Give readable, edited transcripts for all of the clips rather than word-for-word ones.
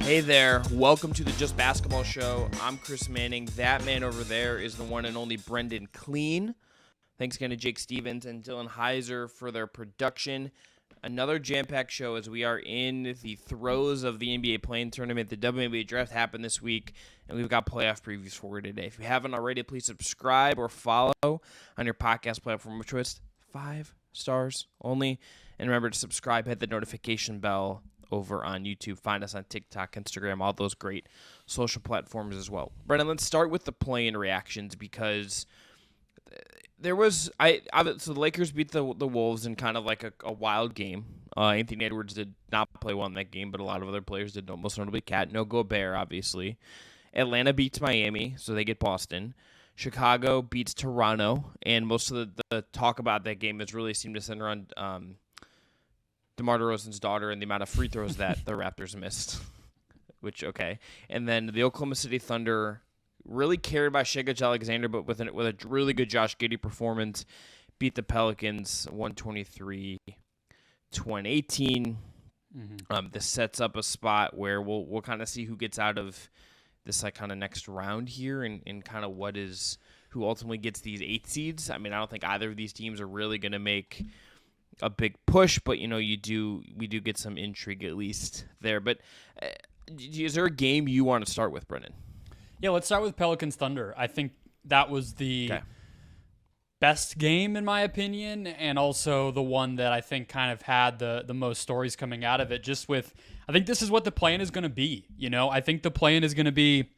Hey there, welcome to the Just Basketball Show. I'm Chris Manning. That man over there is the one and only Brendon Kleen. Thanks again to Jake Stevens and Dillon Heiser for their production. Another jam-packed show as we are in the throes of the NBA play-in tournament. The WNBA Draft happened this week, and we've got playoff previews for you today. If you haven't already, please subscribe or follow on your podcast platform of choice. 5 stars only. And remember to subscribe, hit the notification bell over on YouTube. Find us on TikTok, Instagram, all those great social platforms as well. Brendon, let's start with the play-in reactions because there was so the Lakers beat the Wolves in kind of like a wild game. Anthony Edwards did not play well in that game, but a lot of other players did, most notably Cat. No Gobert, obviously. Atlanta beats Miami, so they get Boston. Chicago beats Toronto, and most of the talk about that game has really seemed to center on DeMar DeRozan's daughter and the amount of free throws that the Raptors missed, which, okay. And then the Oklahoma City Thunder, really carried by Shai Gilgeous-Alexander, but with a really good Josh Giddey performance, beat the Pelicans 123-118. This sets up a spot where we'll kind of see who gets out of this like kind of next round here and kind of who ultimately gets these 8 seeds. I mean, I don't think either of these teams are really going to make a big push, but we do get some intrigue at least there. But is there a game you want to start with, Brendon? Yeah, let's start with Pelicans Thunder. I think that was the best game in my opinion, and also the one that I think kind of had the most stories coming out of it. I think this is what the play-in is going to be. I think the play-in is going to be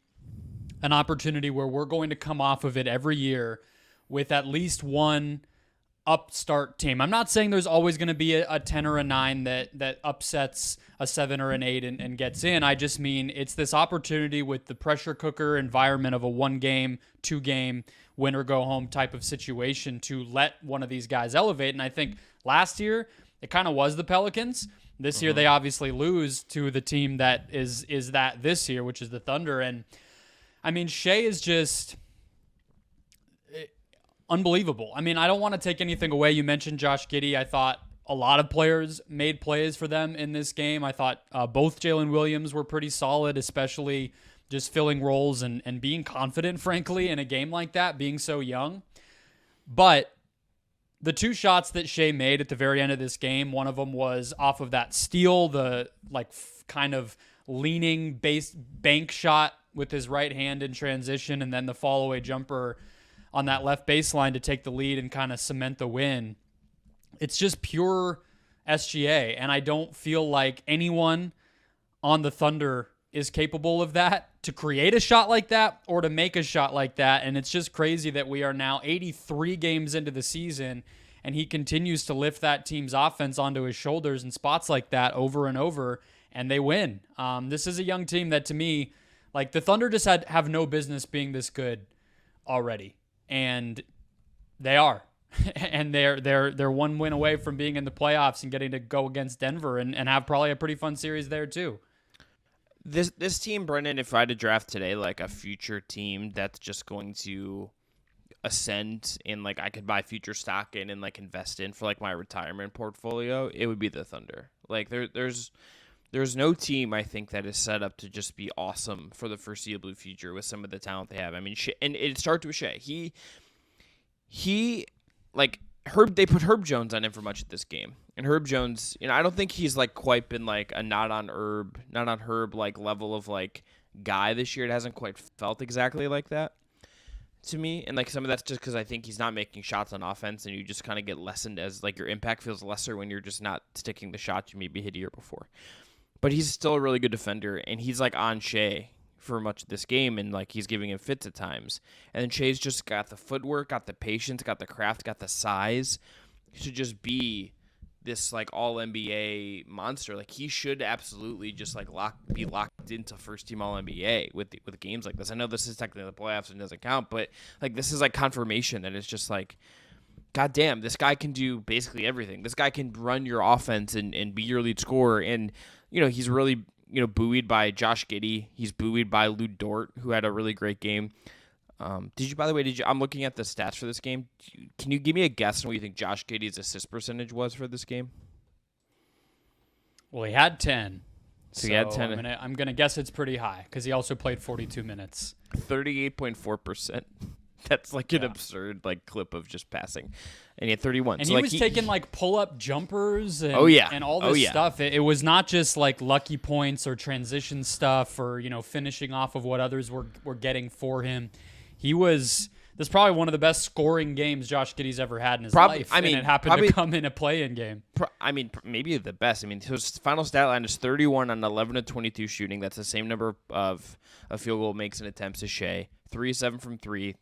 an opportunity where we're going to come off of it every year with at least one upstart team. I'm not saying there's always going to be a 10 or a 9 that upsets a 7 or an 8 and gets in. I just mean it's this opportunity with the pressure cooker environment of a 1-game, 2-game, win or go home type of situation to let one of these guys elevate. And I think last year it kind of was the Pelicans. This year they obviously lose to the team that is that this year, which is the Thunder. And I mean, Shai is just unbelievable. I mean, I don't want to take anything away. You mentioned Josh Giddey. I thought a lot of players made plays for them in this game. I thought both Jalen Williams were pretty solid, especially just filling roles and being confident, frankly, in a game like that, being so young. But the 2 shots that Shai made at the very end of this game, one of them was off of that steal, the kind of leaning bank shot with his right hand in transition, and then the fall-away jumper on that left baseline to take the lead and kind of cement the win. It's just pure SGA, and I don't feel like anyone on the Thunder is capable of that, to create a shot like that or to make a shot like that. And it's just crazy that we are now 83 games into the season and he continues to lift that team's offense onto his shoulders in spots like that over and over, and they win. This is a young team that, to me, like, the Thunder just have no business being this good already. And they are. And they're 1 win away from being in the playoffs and getting to go against Denver and have probably a pretty fun series there too. This team, Brendon, if I had to draft today, like a future team that's just going to ascend and like I could buy future stock in and like invest in for like my retirement portfolio, it would be the Thunder. Like there's no team I think that is set up to just be awesome for the foreseeable future with some of the talent they have. I mean, and it starts with Shai. He like they put Herb Jones on him for much of this game, and Herb Jones, I don't think he's like quite been like a not on Herb like level of like guy this year. It hasn't quite felt exactly like that to me, and like some of that's just because I think he's not making shots on offense, and you just kind of get lessened as like your impact feels lesser when you're just not sticking the shots you maybe hit a year before. But he's still a really good defender, and he's like on Shai for much of this game, and like he's giving him fits at times. And then Shai's just got the footwork, got the patience, got the craft, got the size to just be this like all NBA monster. Like he should absolutely just like be locked into first team all NBA with games like this. I know this is technically the playoffs and doesn't count, but like this is like confirmation that it's just like, God damn, this guy can do basically everything. This guy can run your offense and be your lead scorer. And he's really buoyed by Josh Giddey. He's buoyed by Lou Dort, who had a really great game. I'm looking at the stats for this game. Can you give me a guess on what you think Josh Giddey's assist percentage was for this game? Well, he had 10. So he had 10. I'm gonna guess it's pretty high because he also played 42 minutes. 38.4%. That's like an absurd like clip of just passing, and he had 31. And so he like was taking like pull-up jumpers and and all this yeah. stuff. It was not just like lucky points or transition stuff or finishing off of what others were getting for him. This is probably one of the best scoring games Josh Giddey's ever had in his life. I mean, and it happened to come in a play-in game. Maybe the best. I mean, his final stat line is 31 on 11 of 22 shooting. That's the same number of field goal makes and attempts as Shai. 3-7 from 3,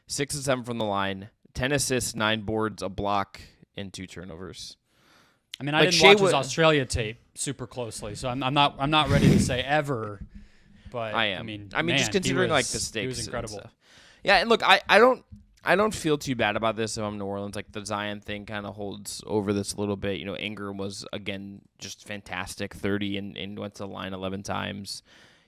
6-7 from the line, 10 assists, 9 boards, a block, and 2 turnovers. I mean, I didn't watch his Australia tape super closely, so I'm not ready to say ever. But I am. I mean, man, just considering like the stakes, he was incredible. Yeah, and look, I don't feel too bad about this if I'm New Orleans. Like the Zion thing kind of holds over this a little bit. Ingram was again just fantastic, 30 and went to the line 11 times.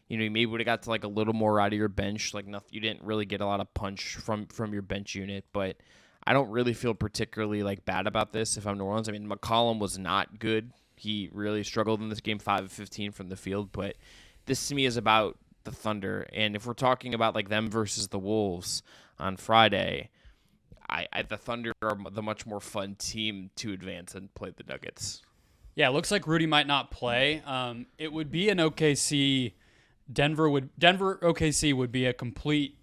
You maybe would have got to like a little more out of your bench. Like nothing, you didn't really get a lot of punch from your bench unit, but I don't really feel particularly like bad about this if I'm New Orleans. I mean, McCollum was not good. He really struggled in this game, 5 of 15 from the field, but this to me is about the Thunder, and if we're talking about like them versus the Wolves on Friday, the Thunder are the much more fun team to advance and play the Nuggets. Yeah, it looks like Rudy might not play. It would be an OKC Denver OKC would be a complete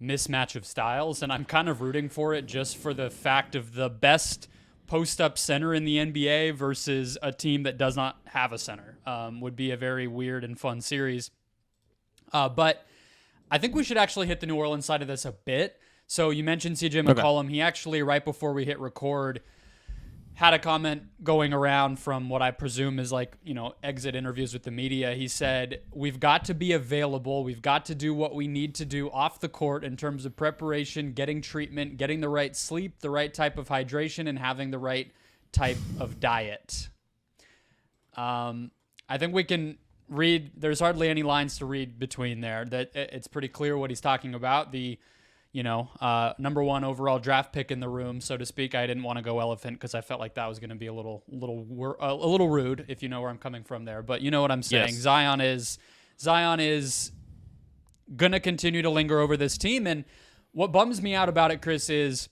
mismatch of styles, and I'm kind of rooting for it just for the fact of the best post-up center in the NBA versus a team that does not have a center. Would be a very weird and fun series. But I think we should actually hit the New Orleans side of this a bit. So you mentioned CJ McCollum. Okay. He actually, right before we hit record, had a comment going around from what I presume is like, exit interviews with the media. He said, we've got to be available. We've got to do what we need to do off the court in terms of preparation, getting treatment, getting the right sleep, the right type of hydration, and having the right type of diet. I think we can read, there's hardly any lines to read between there. That it's pretty clear what he's talking about. The number 1 overall draft pick in the room, so to speak. I didn't want to go elephant because I felt like that was going to be a little rude, if you know where I'm coming from there. But you know what I'm saying. Yes. Zion is going to continue to linger over this team, and what bums me out about it, Chris, is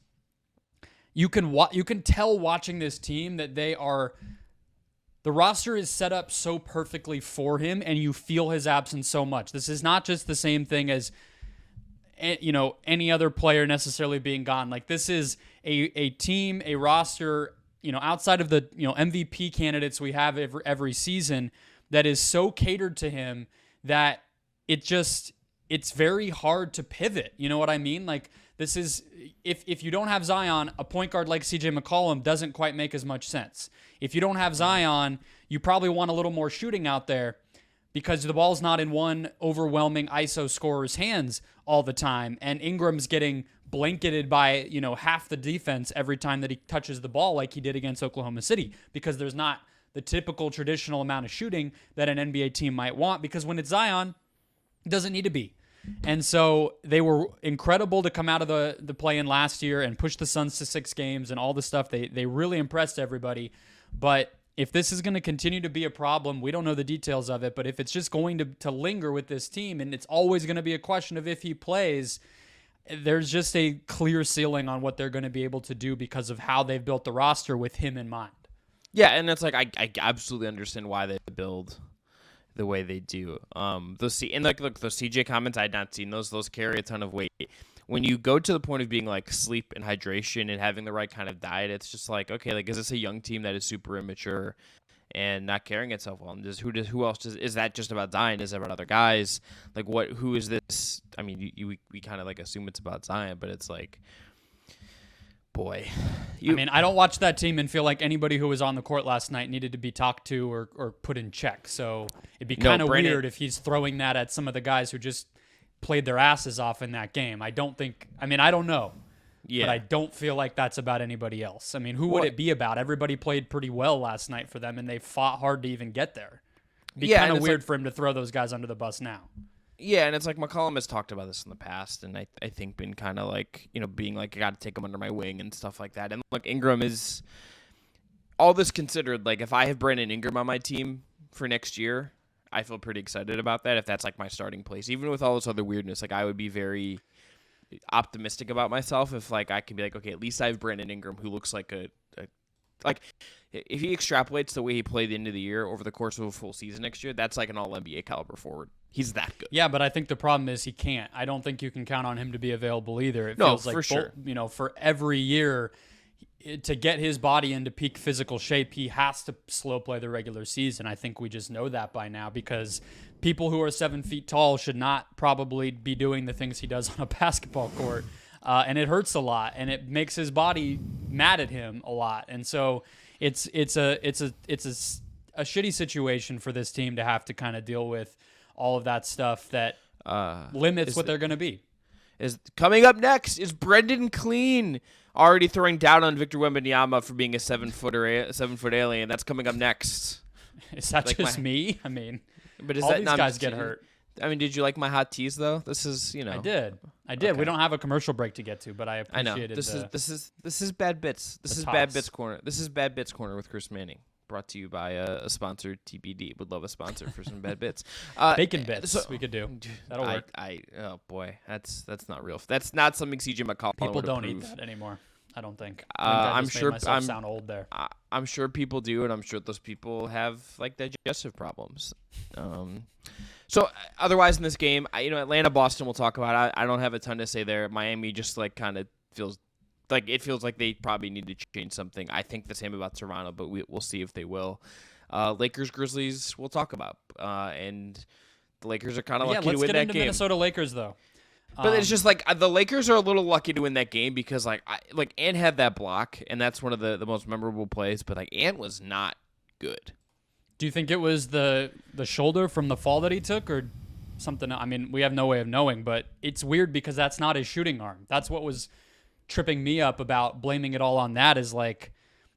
you can tell watching this team that the roster is set up so perfectly for him, and you feel his absence so much. This is not just the same thing as any other player necessarily being gone. Like this is a team, a roster, outside of the MVP candidates we have every season, that is so catered to him that it's very hard to pivot. You know what I mean? Like this is, if you don't have Zion, a point guard like CJ McCollum doesn't quite make as much sense. If you don't have Zion, you probably want a little more shooting out there because the ball's not in one overwhelming ISO scorer's hands all the time. And Ingram's getting blanketed by, half the defense every time that he touches the ball like he did against Oklahoma City, because there's not the typical traditional amount of shooting that an NBA team might want, because when it's Zion, it doesn't need to be. And so they were incredible to come out of the play-in last year and push the Suns to 6 games and all the stuff. They really impressed everybody. But if this is going to continue to be a problem, we don't know the details of it, but if it's just going to linger with this team, and it's always going to be a question of if he plays, there's just a clear ceiling on what they're going to be able to do because of how they've built the roster with him in mind. Yeah, and it's like I absolutely understand why they build the way they do. Those CJ comments, I had not seen those. Those carry a ton of weight. When you go to the point of being like sleep and hydration and having the right kind of diet, it's just like, okay, like is this a young team that is super immature and not carrying itself well? And who else is that just about Zion? Is it about other guys? Like who is this? I mean, we kind of like assume it's about Zion, but it's like, boy. I don't watch that team and feel like anybody who was on the court last night needed to be talked to or put in check. So it'd be kind of weird if he's throwing that at some of the guys who just played their asses off in that game. I don't know. Yeah. But I don't feel like that's about anybody else. I mean, who would it be about? Everybody played pretty well last night for them, and they fought hard to even get there. It'd be kind of weird for him to throw those guys under the bus now. Yeah, and it's like McCollum has talked about this in the past, and I think been kind of like, being like, I got to take him under my wing and stuff like that. And look, Ingram is, all this considered, like if I have Brandon Ingram on my team for next year, I feel pretty excited about that if that's like my starting place. Even with all this other weirdness, like I would be very optimistic about myself if like I can be like, okay, at least I have Brandon Ingram who looks like a like if he extrapolates the way he played the end of the year over the course of a full season next year, that's like an all NBA caliber forward. He's that good. Yeah, but I think the problem is he can't. I don't think you can count on him to be available either. It No, feels like for sure. for every year to get his body into peak physical shape, he has to slow play the regular season. I think we just know that by now because people who are 7 feet tall should not probably be doing the things he does on a basketball court. And it hurts a lot, and it makes his body mad at him a lot. And so it's a shitty situation for this team to have to kind of deal with all of that stuff that limits what they're going to be. Is coming up next is Brendon Kleen already throwing down on Victor Wembanyama for being a 7-foot alien. That's coming up next. Is that like just me? I mean, but is all that these not guys get hurt. I mean, did you like my hot teas though? This is, I did. Okay. We don't have a commercial break to get to, but I appreciated. I know. This is Bad Bits. This is Bad Bits Corner. This is Bad Bits Corner with Chris Manning. Brought to you by a sponsor, TBD. Would love a sponsor for some bad bits. Bacon bits we could do. That'll work. Oh boy, that's not real. That's not something CJ McCollum people would don't approve. Eat that anymore. I don't think. I'm sure. I sound old there. I'm sure people do, and I'm sure those people have like digestive problems. So otherwise in this game, Atlanta Boston we'll talk about. I don't have a ton to say there. Miami just like kind of feels like they probably need to change something. I think the same about Toronto, but we'll see if they will. Lakers Grizzlies we'll talk about, and the Lakers are kind of lucky to win that game. Let's get into Minnesota Lakers though. But it's just like the Lakers are a little lucky to win that game because Ant had that block, and that's one of the most memorable plays. But like Ant was not good. Do you think it was the shoulder from the fall that he took, or something? I mean, we have no way of knowing, but it's weird because that's not his shooting arm. That's what was tripping me up about blaming it all on that. Is like,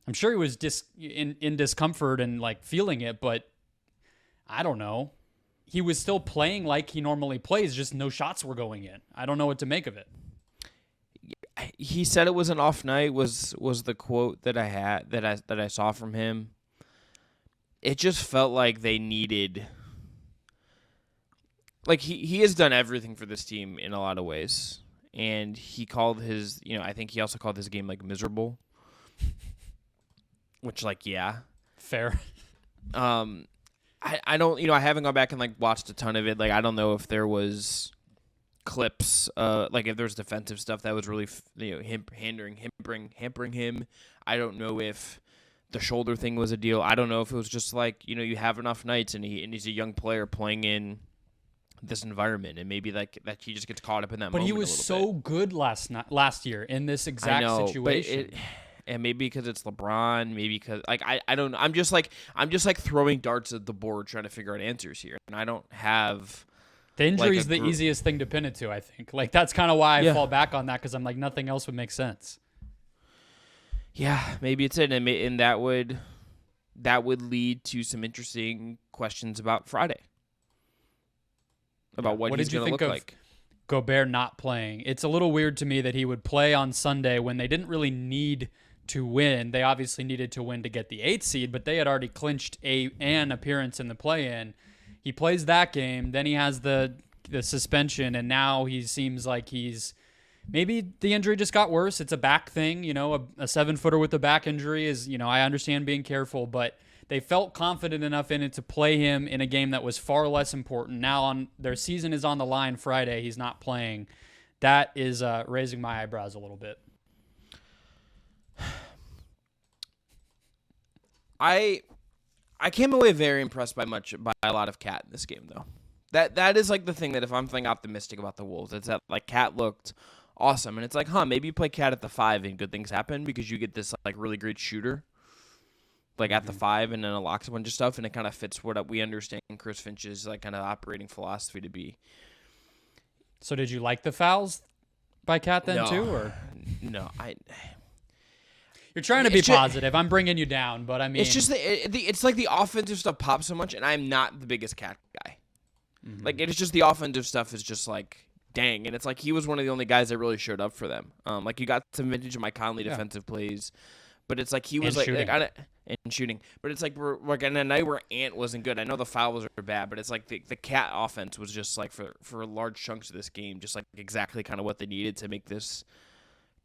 I'm sure he was in discomfort and like feeling it, but I don't know. He was still playing like he normally plays, just no shots were going in. I don't know what to make of it. He said it was an off night was the quote that I had that I saw from him. It just felt like they needed, like he has done everything for this team in a lot of ways, and he called his, I think he also called his game like miserable, which like yeah, fair. I don't, I haven't gone back and like watched a ton of it. Like I don't know if there was clips, like if there's defensive stuff that was really, him hampering him. I don't know if the shoulder thing was a deal. I don't know if it was just like, you have enough nights and he's a young player playing in this environment, and maybe like that he just gets caught up in that moment. But he was so good last year in this exact situation. And maybe because it's LeBron, maybe because like I don't know. I'm just like throwing darts at the board trying to figure out answers here, and I don't have. The injury is the easiest thing to pin it to, I think. Like that's kind of why I fall back on that because I'm like nothing else would make sense. Yeah, maybe it's it, and that would lead to some interesting questions about Friday. About what he's going to look like. Gobert not playing. It's a little weird to me that he would play on Sunday when they didn't really need to win. They obviously needed to win to get the 8th seed, but they had already clinched an appearance in the play-in. He plays that game, then he has the suspension, and now he seems like maybe the injury just got worse. It's a back thing, a 7-footer with a back injury is, I understand being careful, but they felt confident enough in it to play him in a game that was far less important. Now their season is on the line Friday. He's not playing. That is raising my eyebrows a little bit. I came away very impressed by a lot of Cat in this game, though. That is like the thing that if I'm feeling optimistic about the Wolves, it's that like Cat looked awesome, and it's like, maybe you play Cat at the 5 and good things happen because you get this like really great shooter, like at the 5, and then unlocks a bunch of stuff, and it kind of fits what we understand Chris Finch's like kind of operating philosophy to be. So did you like the fouls by Cat then too, or no? You're trying to be positive. I'm bringing you down, but I mean, it's just it's like the offensive stuff pops so much, and I'm not the biggest Cat guy. Mm-hmm. Like it's just the offensive stuff is just like dang, and it's like he was one of the only guys that really showed up for them. Like you got some vintage of Mike Conley defensive plays, but it's like he was like and shooting. But it's like we're like on a night where Ant wasn't good. I know the fouls are bad, but it's like the Cat offense was just like for large chunks of this game, just like exactly kind of what they needed to make this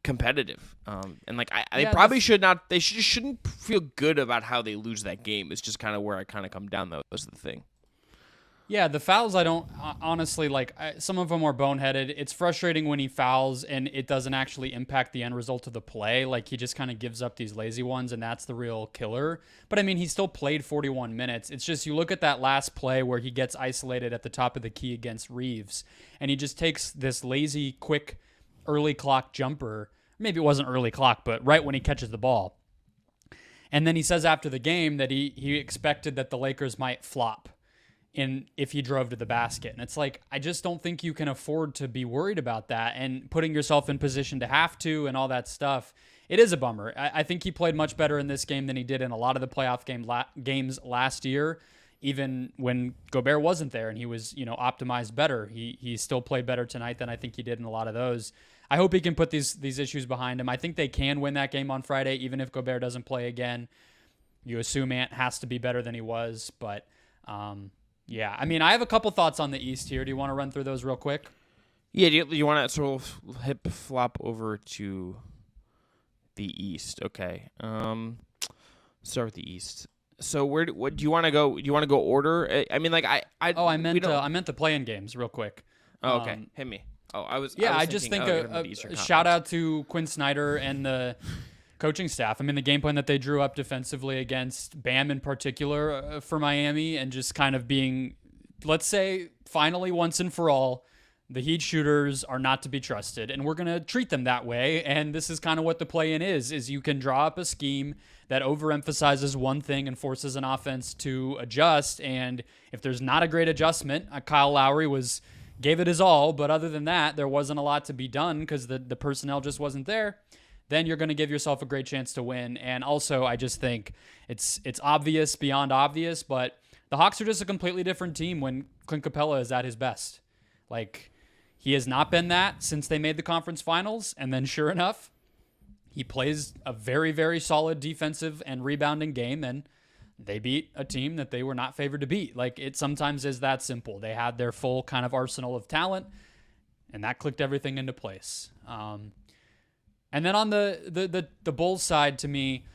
competitive. And like they probably should not. They shouldn't feel good about how they lose that game. It's just kind of where I kind of come down. That was the thing. Yeah, the fouls, I don't honestly like. Some of them are boneheaded. It's frustrating when he fouls and it doesn't actually impact the end result of the play. Like he just kind of gives up these lazy ones, and that's the real killer. But I mean, he still played 41 minutes. It's just you look at that last play where he gets isolated at the top of the key against Reeves, and he just takes this lazy, quick, early clock jumper. Maybe it wasn't early clock, but right when he catches the ball. And then he says after the game that he expected that the Lakers might flop if he drove to the basket. And it's like, I just don't think you can afford to be worried about that and putting yourself in position to have to and all that stuff. It is a bummer. I think he played much better in this game than he did in a lot of the playoff games last year, even when Gobert wasn't there and he was, optimized better. He still played better tonight than I think he did in a lot of those. I hope he can put these issues behind him. I think they can win that game on Friday, even if Gobert doesn't play again. You assume Ant has to be better than he was, but yeah, I mean, I have a couple thoughts on the East here. Do you want to run through those real quick? Yeah, do you want to sort of hip flop over to the East? Okay. Start with the East. So what do you want to go? Do you want to go order? I mean, like I meant the play-in games real quick. Oh, okay. Hit me. Oh, I just think a shout out to Quinn Snyder and the coaching staff. I mean, the game plan that they drew up defensively against Bam in particular for Miami, and just kind of being, let's say, finally once and for all, the Heat shooters are not to be trusted, and we're going to treat them that way. And this is kind of what the play-in is you can draw up a scheme that overemphasizes one thing and forces an offense to adjust. And if there's not a great adjustment, Kyle Lowry gave it his all, but other than that, there wasn't a lot to be done because the personnel just wasn't there. Then you're going to give yourself a great chance to win. And also, I just think it's obvious beyond obvious, but the Hawks are just a completely different team when Clint Capella is at his best. Like, he has not been that since they made the conference finals. And then sure enough, he plays a very, very solid defensive and rebounding game, and they beat a team that they were not favored to beat. Like, it sometimes is that simple. They had their full kind of arsenal of talent, and that clicked everything into place. And then on the Bulls side, to me,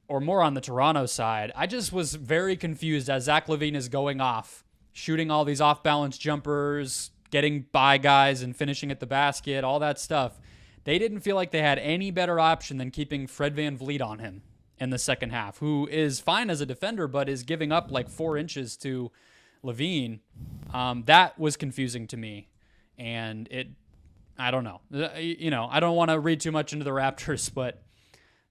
or more on the Toronto side, I just was very confused as Zach LaVine is going off, shooting all these off-balance jumpers, getting by guys and finishing at the basket, all that stuff. They didn't feel like they had any better option than keeping Fred VanVleet on him in the second half, who is fine as a defender, but is giving up like 4 inches to LaVine. That was confusing to me. And I don't know. I don't want to read too much into the Raptors, but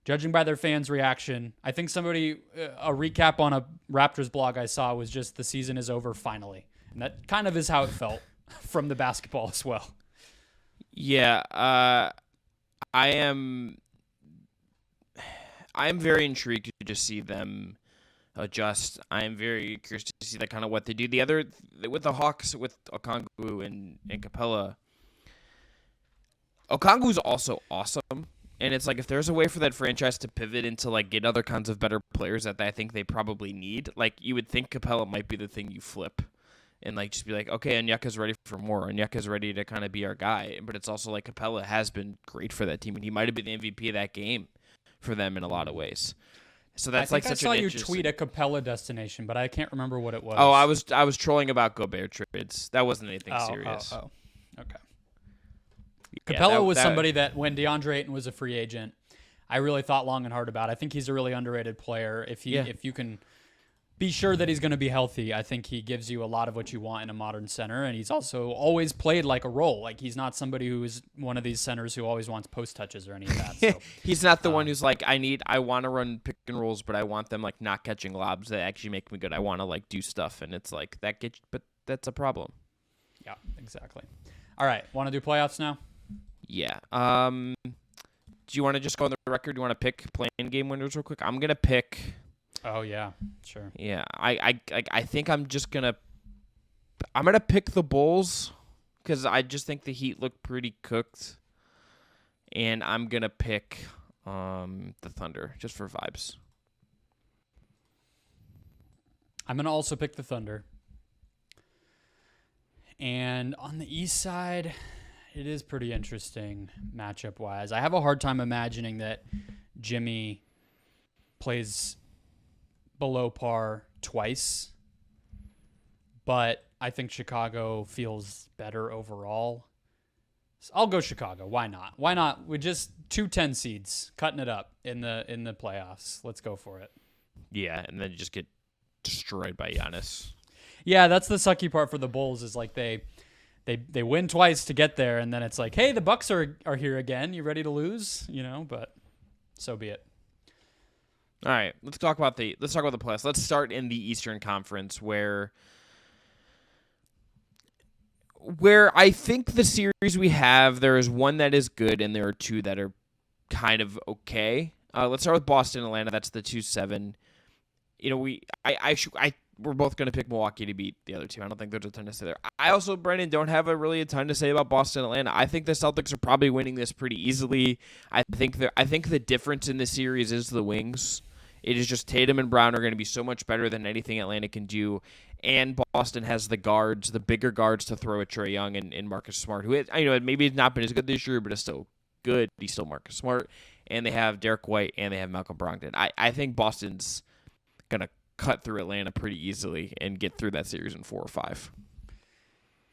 judging by their fans' reaction, I think a recap on a Raptors blog I saw was just the season is over finally. And that kind of is how it felt from the basketball as well. Yeah, I am very intrigued to just see them adjust. I am very curious to see that kind of what they do. The other with the Hawks, with Okongwu and Capella, Okongwu's also awesome, and it's like if there's a way for that franchise to pivot into like get other kinds of better players that I think they probably need, like you would think Capella might be the thing you flip, and like just be like, okay, Onyeka's ready for more. Onyeka's ready to kind of be our guy, but it's also like Capella has been great for that team, and he might have been the MVP of that game for them in a lot of ways. So that's I saw you tweet a Capella destination, but I can't remember what it was. Oh, I was trolling about Gobert trades. That wasn't anything serious. Oh, okay. Capella was somebody that when DeAndre Ayton was a free agent, I really thought long and hard about. I think he's a really underrated player. If you can be sure that he's going to be healthy, I think he gives you a lot of what you want in a modern center. And he's also always played like a role. Like he's not somebody who is one of these centers who always wants post touches or any of that. So, he's not the one who's like, I want to run pick and rolls, but I want them like not catching lobs that actually make me good. I want to like do stuff. And it's like but that's a problem. Yeah, exactly. All right. Want to do playoffs now? Yeah. Do you want to just go on the record? Do you want to pick play-in game winners real quick? I'm gonna pick. Oh yeah, sure. Yeah, I think I'm gonna pick the Bulls because I just think the Heat look pretty cooked, and I'm gonna pick the Thunder just for vibes. I'm going to also pick the Thunder. And on the East side, it is pretty interesting matchup-wise. I have a hard time imagining that Jimmy plays below par twice, but I think Chicago feels better overall. So I'll go Chicago. Why not? Why not? With just 2-10 seeds, cutting it up in the playoffs. Let's go for it. Yeah, and then you just get destroyed by Giannis. Yeah, that's the sucky part for the Bulls is like they win twice to get there, and then it's like, hey, the Bucks are here again. You ready to lose? But so be it. All right, let's talk about the playoffs. Let's start in the Eastern Conference where I think the series we have, there is one that is good and there are two that are kind of okay. Let's start with Boston, Atlanta. That's the 2-7. We're both going to pick Milwaukee to beat the other team. I don't think there's a ton to say there. I also, Brendon, don't have a ton to say about Boston, Atlanta. I think the Celtics are probably winning this pretty easily. I think the difference in the series is the wings. It is just Tatum and Brown are going to be so much better than anything Atlanta can do. And Boston has the bigger guards to throw at Trae Young and Marcus Smart, who maybe has not been as good this year, but is still good. He's still Marcus Smart. And they have Derek White and they have Malcolm Brogdon. I think Boston's going to cut through Atlanta pretty easily and get through that series in 4 or 5.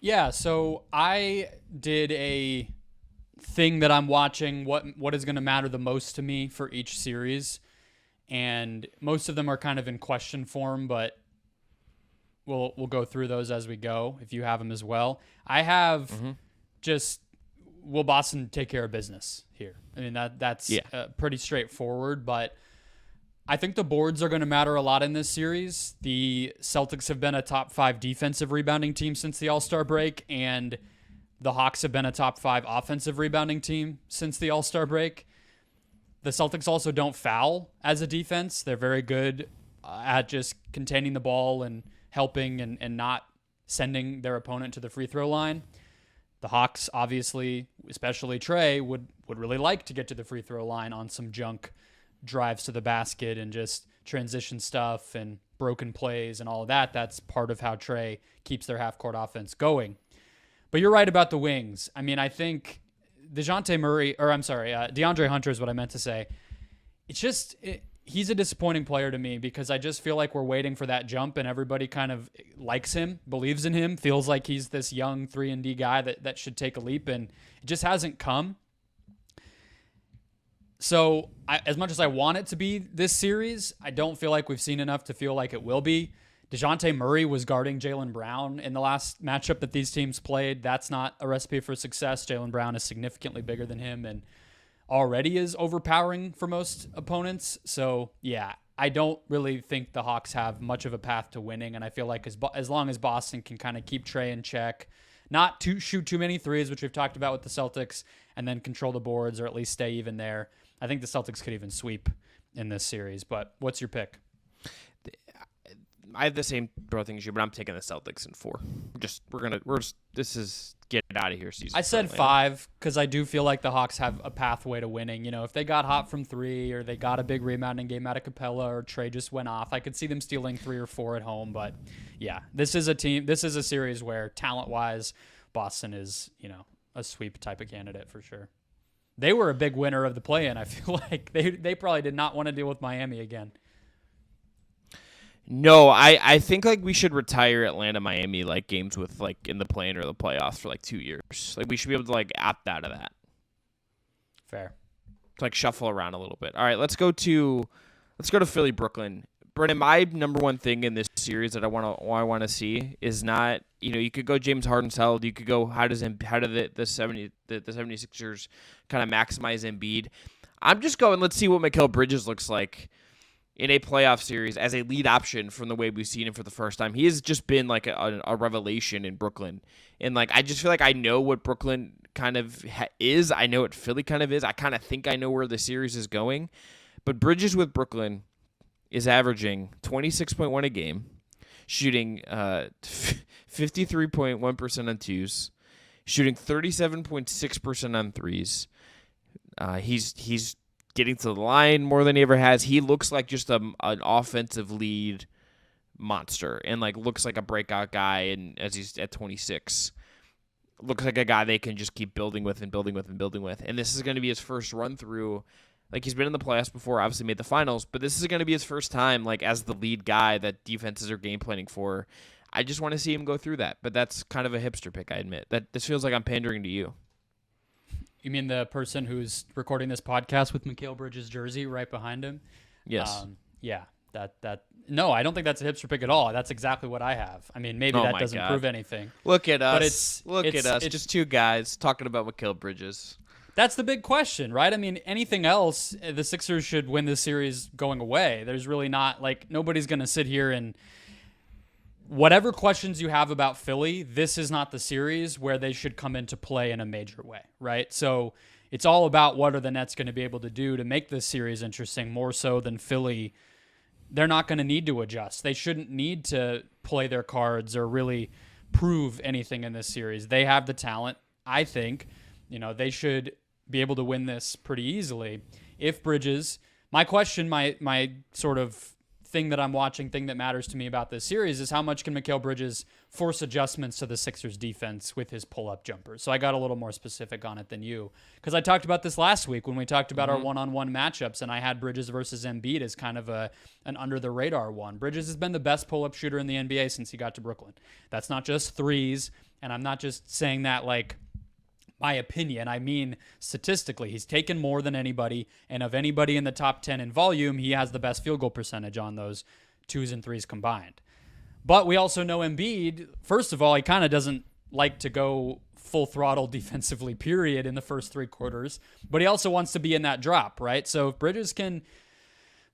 Yeah, so I did a thing that I'm watching, what is going to matter the most to me for each series. And most of them are kind of in question form, but we'll go through those as we go if you have them as well. I have just, will Boston take care of business here? I mean, that's pretty straightforward, but I think the boards are going to matter a lot in this series. The Celtics have been a top 5 defensive rebounding team since the All-Star break, and the Hawks have been a top 5 offensive rebounding team since the All-Star break. The Celtics also don't foul as a defense. They're very good at just containing the ball and helping and not sending their opponent to the free throw line. The Hawks, obviously, especially Trae, would really like to get to the free throw line on some junk drives to the basket and just transition stuff and broken plays and all of that. That's part of how Trae keeps their half-court offense going. But you're right about the wings. I mean, I think DeAndre Hunter is what I meant to say. It's just, he's a disappointing player to me because I just feel like we're waiting for that jump and everybody kind of likes him, believes in him, feels like he's this young 3-and-D guy that should take a leap, and it just hasn't come. So as much as I want it to be this series, I don't feel like we've seen enough to feel like it will be. DeJounte Murray was guarding Jaylen Brown in the last matchup that these teams played. That's not a recipe for success. Jaylen Brown is significantly bigger than him and already is overpowering for most opponents. So, yeah, I don't really think the Hawks have much of a path to winning, and I feel like as long as Boston can kind of keep Trae in check, not to shoot too many threes, which we've talked about with the Celtics, and then control the boards or at least stay even there, I think the Celtics could even sweep in this series. But what's your pick? I have the same thing as you, but I'm taking the Celtics in 4. This is get it out of here season. I said 5 because I do feel like the Hawks have a pathway to winning. If they got hot from 3 or they got a big rebounding game out of Capella or Trae just went off, I could see them stealing 3 or 4 at home. But yeah, this is a series where talent-wise, Boston is, a sweep type of candidate for sure. They were a big winner of the play-in. I feel like they probably did not want to deal with Miami again. No, I think we should retire Atlanta Miami games with in the play-in or the playoffs for 2 years. We should be able to opt out of that. Fair. To shuffle around a little bit. All right, let's go to Philly Brooklyn. Brendon, my number one thing in this series that I want to see is not, you could go James Harden's held. You could go how do the 76ers kind of maximize Embiid. I'm just going, let's see what Mikal Bridges looks like in a playoff series as a lead option from the way we've seen him for the first time. He has just been a revelation in Brooklyn. And I just feel like I know what Brooklyn kind of is. I know what Philly kind of is. I kind of think I know where the series is going. But Bridges with Brooklyn is averaging 26.1 a game, shooting 53.1% on twos, shooting 37.6% on threes. He's getting to the line more than he ever has. He looks like just an offensive lead monster and like looks like a breakout guy, and as he's at 26, looks like a guy they can just keep building with and building with and building with. And this is going to be his first run through. Like, he's been in the playoffs before, obviously made the finals, but this is going to be his first time like as the lead guy that defenses are game planning for. I just want to see him go through that, but that's kind of a hipster pick, I admit. That this feels like I'm pandering to you. You mean the person who's recording this podcast with Mikal Bridges' jersey right behind him? Yes. Yeah. No, I don't think that's a hipster pick at all. That's exactly what I have. I mean, maybe that doesn't prove anything. Look at us. But it's just two guys talking about Mikal Bridges. That's the big question, right? I mean, anything else, the Sixers should win this series going away. There's really not, like, nobody's going to sit here and whatever questions you have about Philly, this is not the series where they should come into play in a major way, right? So it's all about what are the Nets going to be able to do to make this series interesting, more so than Philly. They're not going to need to adjust. They shouldn't need to play their cards or really prove anything in this series. They have the talent. I think, they should be able to win this pretty easily. If Bridges, my question, my sort of thing that I'm watching, thing that matters to me about this series is how much can Mikal Bridges force adjustments to the Sixers defense with his pull-up jumpers. So I got a little more specific on it than you, because I talked about this last week when we talked about our one-on-one matchups, and I had Bridges versus Embiid as kind of an under-the-radar one. Bridges has been the best pull-up shooter in the NBA since he got to Brooklyn. That's not just threes, and I'm not just saying that like my opinion. I mean, statistically, he's taken more than anybody, and of anybody in the top 10 in volume, he has the best field goal percentage on those twos and threes combined. But we also know Embiid, first of all, he kind of doesn't like to go full throttle defensively, period, in the first three quarters, but he also wants to be in that drop, right? So if Bridges can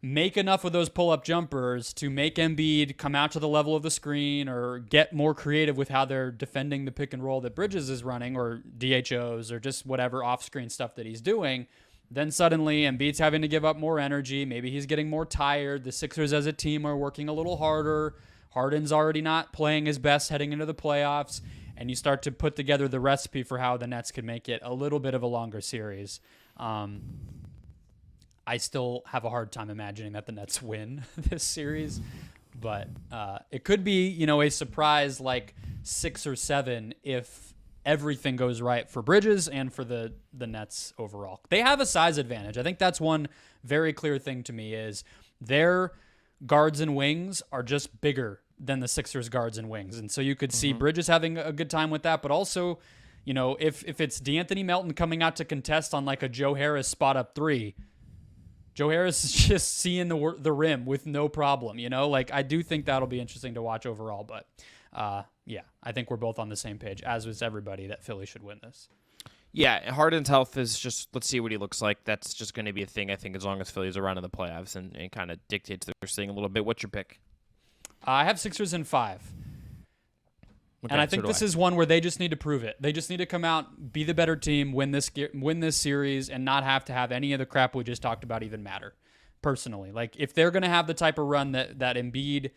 make enough of those pull-up jumpers to make Embiid come out to the level of the screen or get more creative with how they're defending the pick and roll that Bridges is running, or DHOs, or just whatever off-screen stuff that he's doing, then suddenly Embiid's having to give up more energy. Maybe he's getting more tired. The Sixers as a team are working a little harder. Harden's already not playing his best heading into the playoffs, and you start to put together the recipe for how the Nets could make it a little bit of a longer series. I still have a hard time imagining that the Nets win this series, but it could be, a surprise like 6 or 7 if everything goes right for Bridges and for the Nets overall. They have a size advantage. I think that's one very clear thing to me is their guards and wings are just bigger than the Sixers guards and wings. And so you could see Bridges having a good time with that, but also, if it's DeAnthony Melton coming out to contest on like a Joe Harris spot up 3, Joe Harris is just seeing the rim with no problem, I do think that'll be interesting to watch overall, but I think we're both on the same page, as was everybody, that Philly should win this. Yeah, Harden's health is just, let's see what he looks like. That's just going to be a thing, I think, as long as Philly's around in the playoffs and kind of dictates their thing a little bit. What's your pick? I have Sixers in 5. Okay, and I think this is one where they just need to prove it. They just need to come out, be the better team, win this series, and not have to have any of the crap we just talked about even matter, personally. Like, if they're going to have the type of run that Embiid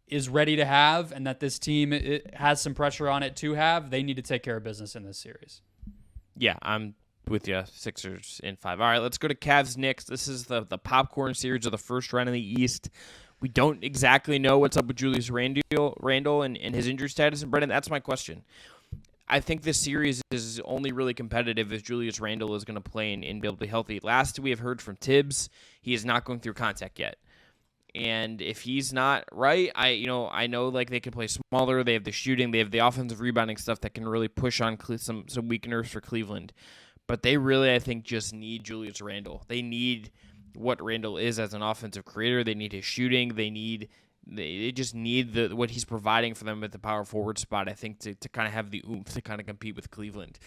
is ready to have and that this team has some pressure on it to have, they need to take care of business in this series. Yeah, I'm with you. Sixers in 5. All right, let's go to Cavs Knicks. This is the popcorn series of the first round in the East. We don't exactly know what's up with Julius Randle and his injury status. And Brendon, that's my question. I think this series is only really competitive if Julius Randle is going to play and be able to be healthy. Last we have heard from Tibbs, he is not going through contact yet. And if he's not right, I know like they can play smaller. They have the shooting, they have the offensive rebounding stuff that can really push on some weakeners for Cleveland. But they really, I think, just need Julius Randle. They need what Randle is as an offensive creator. They need his shooting. They just need what he's providing for them at the power forward spot, I think, to kind of have the oomph to kind of compete with Cleveland.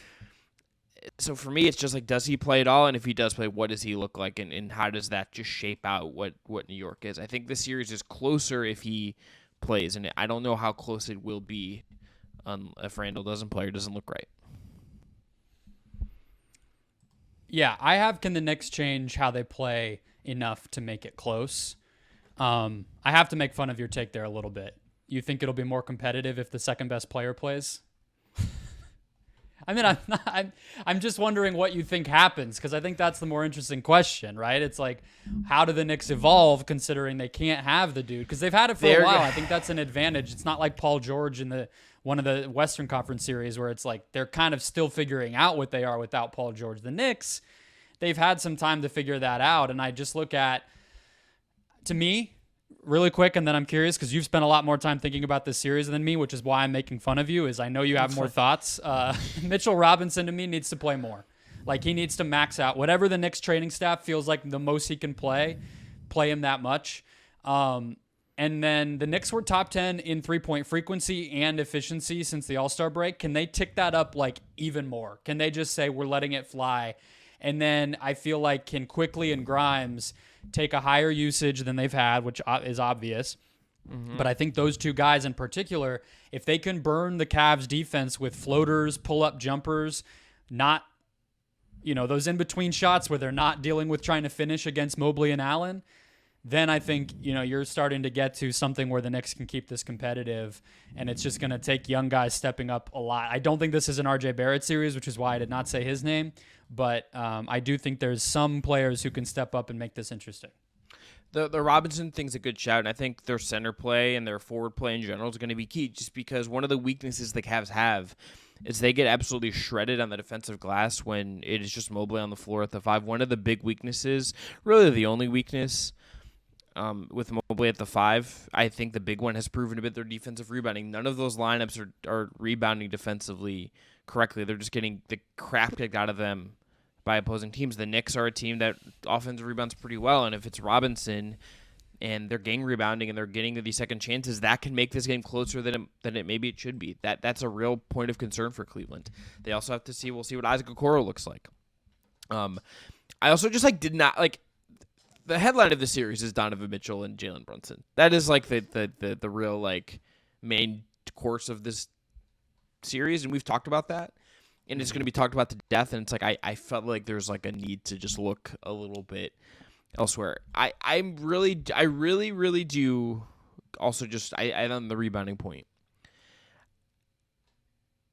So for me, it's just like, does he play at all? And if he does play, what does he look like? And how does that just shape out what New York is? I think this series is closer if he plays, and I don't know how close it will be if Randle doesn't play or doesn't look right. Yeah, I have, can the Knicks change how they play enough to make it close? I have to make fun of your take there a little bit. You think it'll be more competitive if the second best player plays? I mean, I'm just wondering what you think happens, because I think that's the more interesting question, right? It's like, how do the Knicks evolve considering they can't have the dude? Because they've had it for a while. I think that's an advantage. It's not like Paul George in one of the Western Conference series where it's like they're kind of still figuring out what they are without Paul George. The Knicks, they've had some time to figure that out, and I just look at, to me, really quick, and then I'm curious because you've spent a lot more time thinking about this series than me, which is why I'm making fun of you, is I know you have more thoughts. Mitchell Robinson, to me, needs to play more. Like, he needs to max out. Whatever the Knicks training staff feels like the most he can play him that much. And then the Knicks were top 10 in three-point frequency and efficiency since the All-Star break. Can they tick that up, like, even more? Can they just say, we're letting it fly? And then I feel like, can Quickly and Grimes take a higher usage than they've had, which is obvious. Mm-hmm. But I think those two guys in particular, if they can burn the Cavs defense with floaters, pull-up jumpers, not, those in-between shots where they're not dealing with trying to finish against Mobley and Allen, then I think, you're starting to get to something where the Knicks can keep this competitive, and it's just going to take young guys stepping up a lot. I don't think this is an RJ Barrett series, which is why I did not say his name, but I do think there's some players who can step up and make this interesting. The Robinson thing's a good shout, and I think their center play and their forward play in general is going to be key, just because one of the weaknesses the Cavs have is they get absolutely shredded on the defensive glass when it is just Mobley on the floor at the 5. One of the big weaknesses, really the only weakness, with Mobley at the 5, I think the big one has proven to be their defensive rebounding. None of those lineups are rebounding defensively correctly. They're just getting the crap kicked out of them by opposing teams. The Knicks are a team that offensive rebounds pretty well, and if it's Robinson and they're gang rebounding and they're getting to these second chances, that can make this game closer than it maybe it should be. That's a real point of concern for Cleveland. They also have to see, we'll see what Isaac Okoro looks like. I also just did not the headline of the series is Donovan Mitchell and Jalen Brunson. That is the real main course of this series, and we've talked about that, and it's going to be talked about to death. And it's I felt like there's a need to just look a little bit elsewhere. I really do also just on the rebounding point.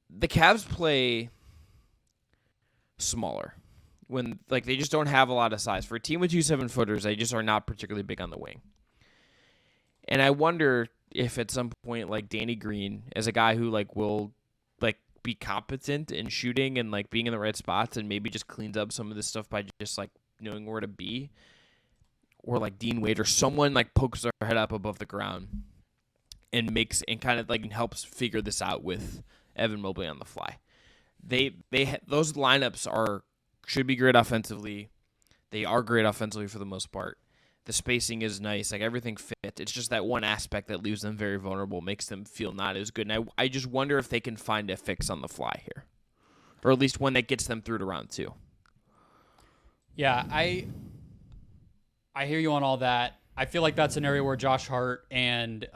The Cavs play smaller. When they just don't have a lot of size. For a team with 2 7-footers, they just are not particularly big on the wing. And I wonder if at some point, Danny Green, as a guy who will be competent in shooting and being in the right spots, and maybe just cleans up some of this stuff by just knowing where to be, or Dean Wade or someone pokes their head up above the ground and makes and kind of helps figure this out with Evan Mobley on the fly. Those lineups should be great offensively. They are great offensively for the most part. The spacing is nice. Everything fits. It's just that one aspect that leaves them very vulnerable, makes them feel not as good. And I just wonder if they can find a fix on the fly here. Or at least one that gets them through to round 2. Yeah, I hear you on all that. I feel like that's an area where Josh Hart and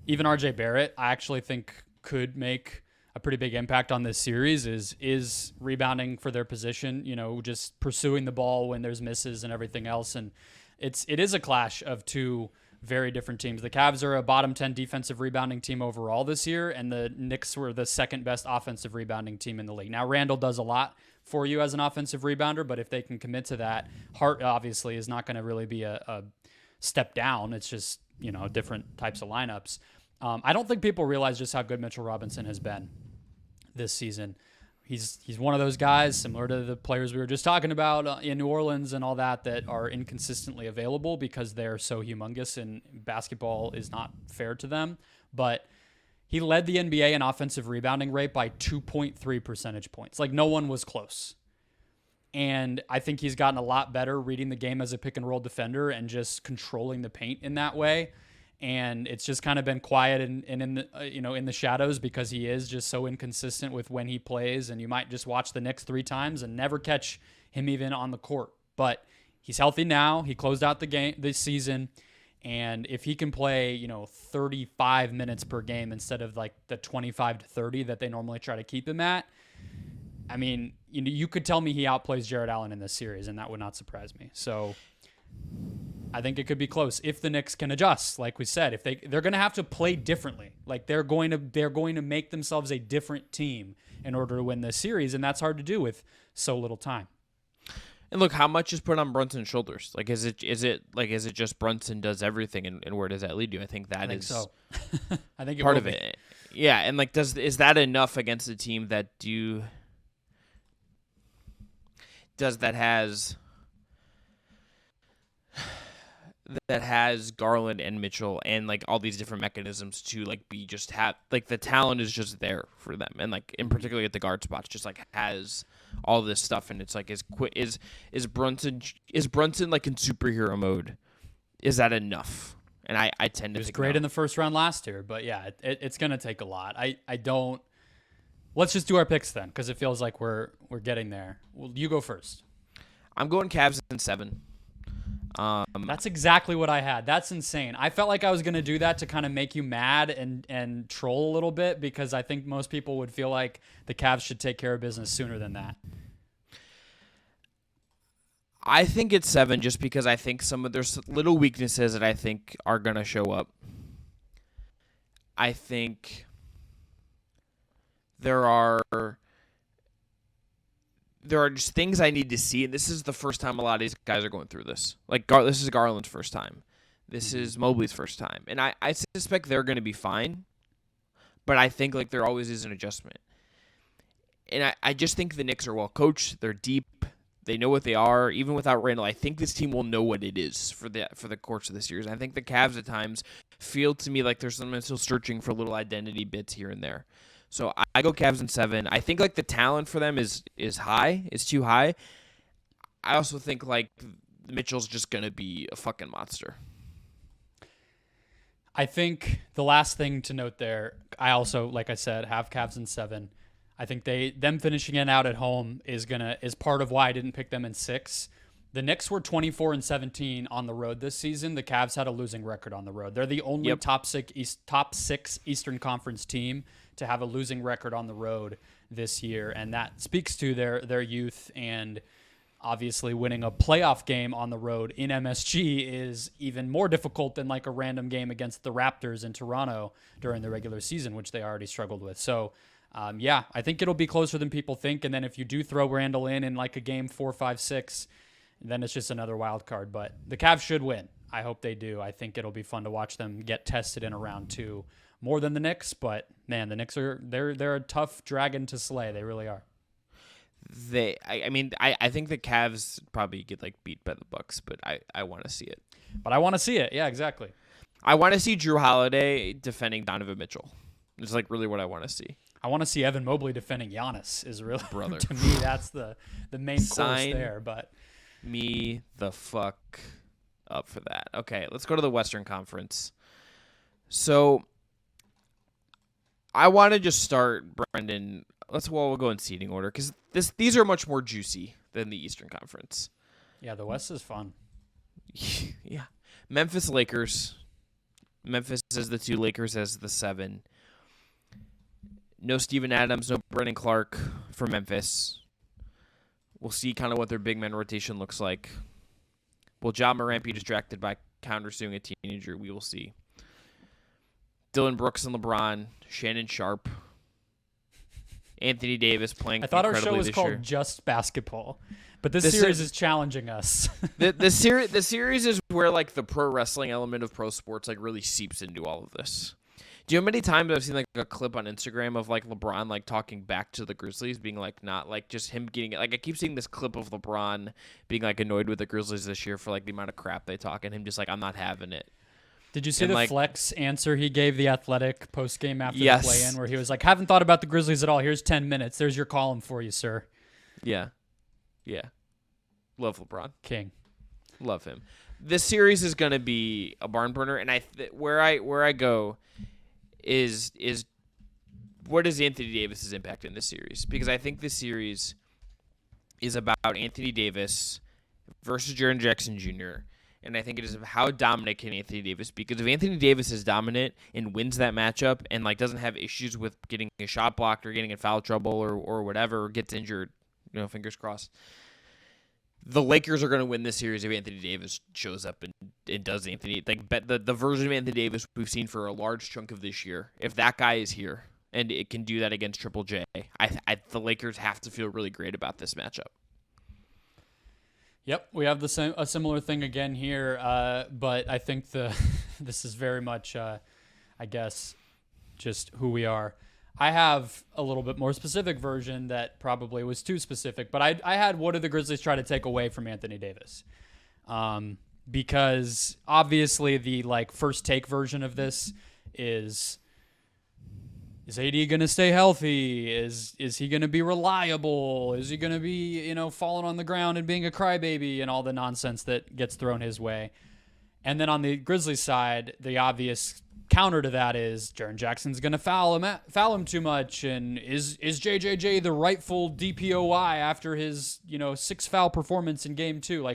even RJ Barrett, I actually think could make a pretty big impact on this series is rebounding for their position, just pursuing the ball when there's misses and everything else. And it is a clash of two very different teams. The Cavs are a bottom 10 defensive rebounding team overall this year, and the Knicks were the second best offensive rebounding team in the league. Now, Randle does a lot for you as an offensive rebounder, but if they can commit to that, Hart obviously is not going to really be a step down. It's just, different types of lineups. I don't think people realize just how good Mitchell Robinson has been this season. He's one of those guys, similar to the players we were just talking about in New Orleans and all that are inconsistently available because they're so humongous and basketball is not fair to them. But he led the NBA in offensive rebounding rate by 2.3 percentage points. No one was close. And I think he's gotten a lot better reading the game as a pick and roll defender and just controlling the paint in that way. And it's just kind of been quiet and in the in the shadows because he is just so inconsistent with when he plays. And you might just watch the Knicks 3 times and never catch him even on the court. But he's healthy now. He closed out the game this season, and if he can play 35 minutes per game instead of the 25 to 30 that they normally try to keep him at, I mean, you could tell me he outplays Jared Allen in this series, and that would not surprise me. So I think it could be close if the Knicks can adjust. Like we said, if they're going to have to play differently. Like they're going to make themselves a different team in order to win this series, and that's hard to do with so little time. And look, how much is put on Brunson's shoulders? Like, is it just Brunson does everything, and where does that lead you? I think that is so. I think part of it. Yeah, and like, is that enough against a team that has Garland and Mitchell and like all these different mechanisms to like the talent is just there for them, and like in particularly at the guard spots, just like has all this stuff, and it's like is Brunson like in superhero mode? Is that enough? And I tend to. It was great in the first round last year, but yeah, it's gonna take a lot. I don't. Let's just do our picks then, because it feels like we're getting there. Well, you go first. I'm going Cavs in 7. That's exactly what I had. That's insane. I felt like I was going to do that to kind of make you mad and troll a little bit, because I think most people would feel like the Cavs should take care of business sooner than that. I think it's 7 just because I think there's little weaknesses that I think are going to show up. I think there are just things I need to see, and this is the first time a lot of these guys are going through this. Like, this is Garland's first time. This is Mobley's first time. And I suspect they're going to be fine, but I think, like, there always is an adjustment. And I just think the Knicks are well coached. They're deep. They know what they are. Even without Randle, I think this team will know what it is for the course of the series. And I think the Cavs at times feel to me like there's someone still searching for little identity bits here and there. So I go Cavs in 7. I think like the talent for them is high. It's too high. I also think like Mitchell's just gonna be a fucking monster. I think the last thing to note there, I also, like I said, have Cavs in 7. I think them finishing it out at home is part of why I didn't pick them in 6. The Knicks were 24-17 on the road this season. The Cavs had a losing record on the road. They're the only top 6 Eastern Conference team to have a losing record on the road this year, and that speaks to their youth, and obviously winning a playoff game on the road in MSG is even more difficult than like a random game against the Raptors in Toronto during the regular season, which they already struggled with. So I think it'll be closer than people think, and then if you do throw Randle in like a game 4, 5, 6, then it's just another wild card. But the Cavs should win. I hope they do. I think it'll be fun to watch them get tested in a round 2 more than the Knicks, but man, the Knicks they're a tough dragon to slay. They really are. I think the Cavs probably get like beat by the Bucks, but I want to see it. But I want to see it. Yeah, exactly. I want to see Drew Holiday defending Donovan Mitchell. It's like really what I want to see. I want to see Evan Mobley defending Giannis. Is really brother to me that's the main course there. But me the fuck up for that. Okay, let's go to the Western Conference. So I want to just start, Brendon. We'll go in seeding order because these are much more juicy than the Eastern Conference. Yeah, the West is fun. Yeah, Memphis Lakers. Memphis as the 2, Lakers as the 7. No Steven Adams, no Brendan Clark for Memphis. We'll see kind of what their big man rotation looks like. Will Ja Morant be distracted by countersuing a teenager? We will see. Dillon Brooks and LeBron, Shannon Sharp, Anthony Davis playing. I thought our show was called year. Just Basketball, but this series is challenging us. the series is where like the pro wrestling element of pro sports like really seeps into all of this. Do you know how many times I've seen like a clip on Instagram of like LeBron like talking back to the Grizzlies, being like not like just him getting like I keep seeing this clip of LeBron being like annoyed with the Grizzlies this year for like the amount of crap they talk, and him just like I'm not having it. Did you see the flex answer he gave the Athletic post-game after yes. the play-in where he was like, haven't thought about the Grizzlies at all. Here's 10 minutes. There's your column for you, sir. Yeah. Yeah. Love LeBron. King. Love him. This series is going to be a barn burner, and where I go is what is Anthony Davis's impact in this series? Because I think this series is about Anthony Davis versus Jaren Jackson Jr., and I think it is how dominant can Anthony Davis be. Because if Anthony Davis is dominant and wins that matchup and like doesn't have issues with getting a shot blocked or getting in foul trouble or whatever, or gets injured, fingers crossed, the Lakers are going to win this series if Anthony Davis shows up and does the version of Anthony Davis we've seen for a large chunk of this year. If that guy is here and it can do that against Triple J, the Lakers have to feel really great about this matchup. Yep, we have a similar thing again here, but I think this is very much, I guess, just who we are. I have a little bit more specific version that probably was too specific, but I had what do the Grizzlies try to take away from Anthony Davis? Because obviously the first take version of this is AD going to stay healthy? Is he going to be reliable? Is he going to be, falling on the ground and being a crybaby and all the nonsense that gets thrown his way? And then on the Grizzlies side, the obvious counter to that is Jaren Jackson's going to foul him too much, and is JJJ the rightful DPOY after his 6-foul performance in Game 2?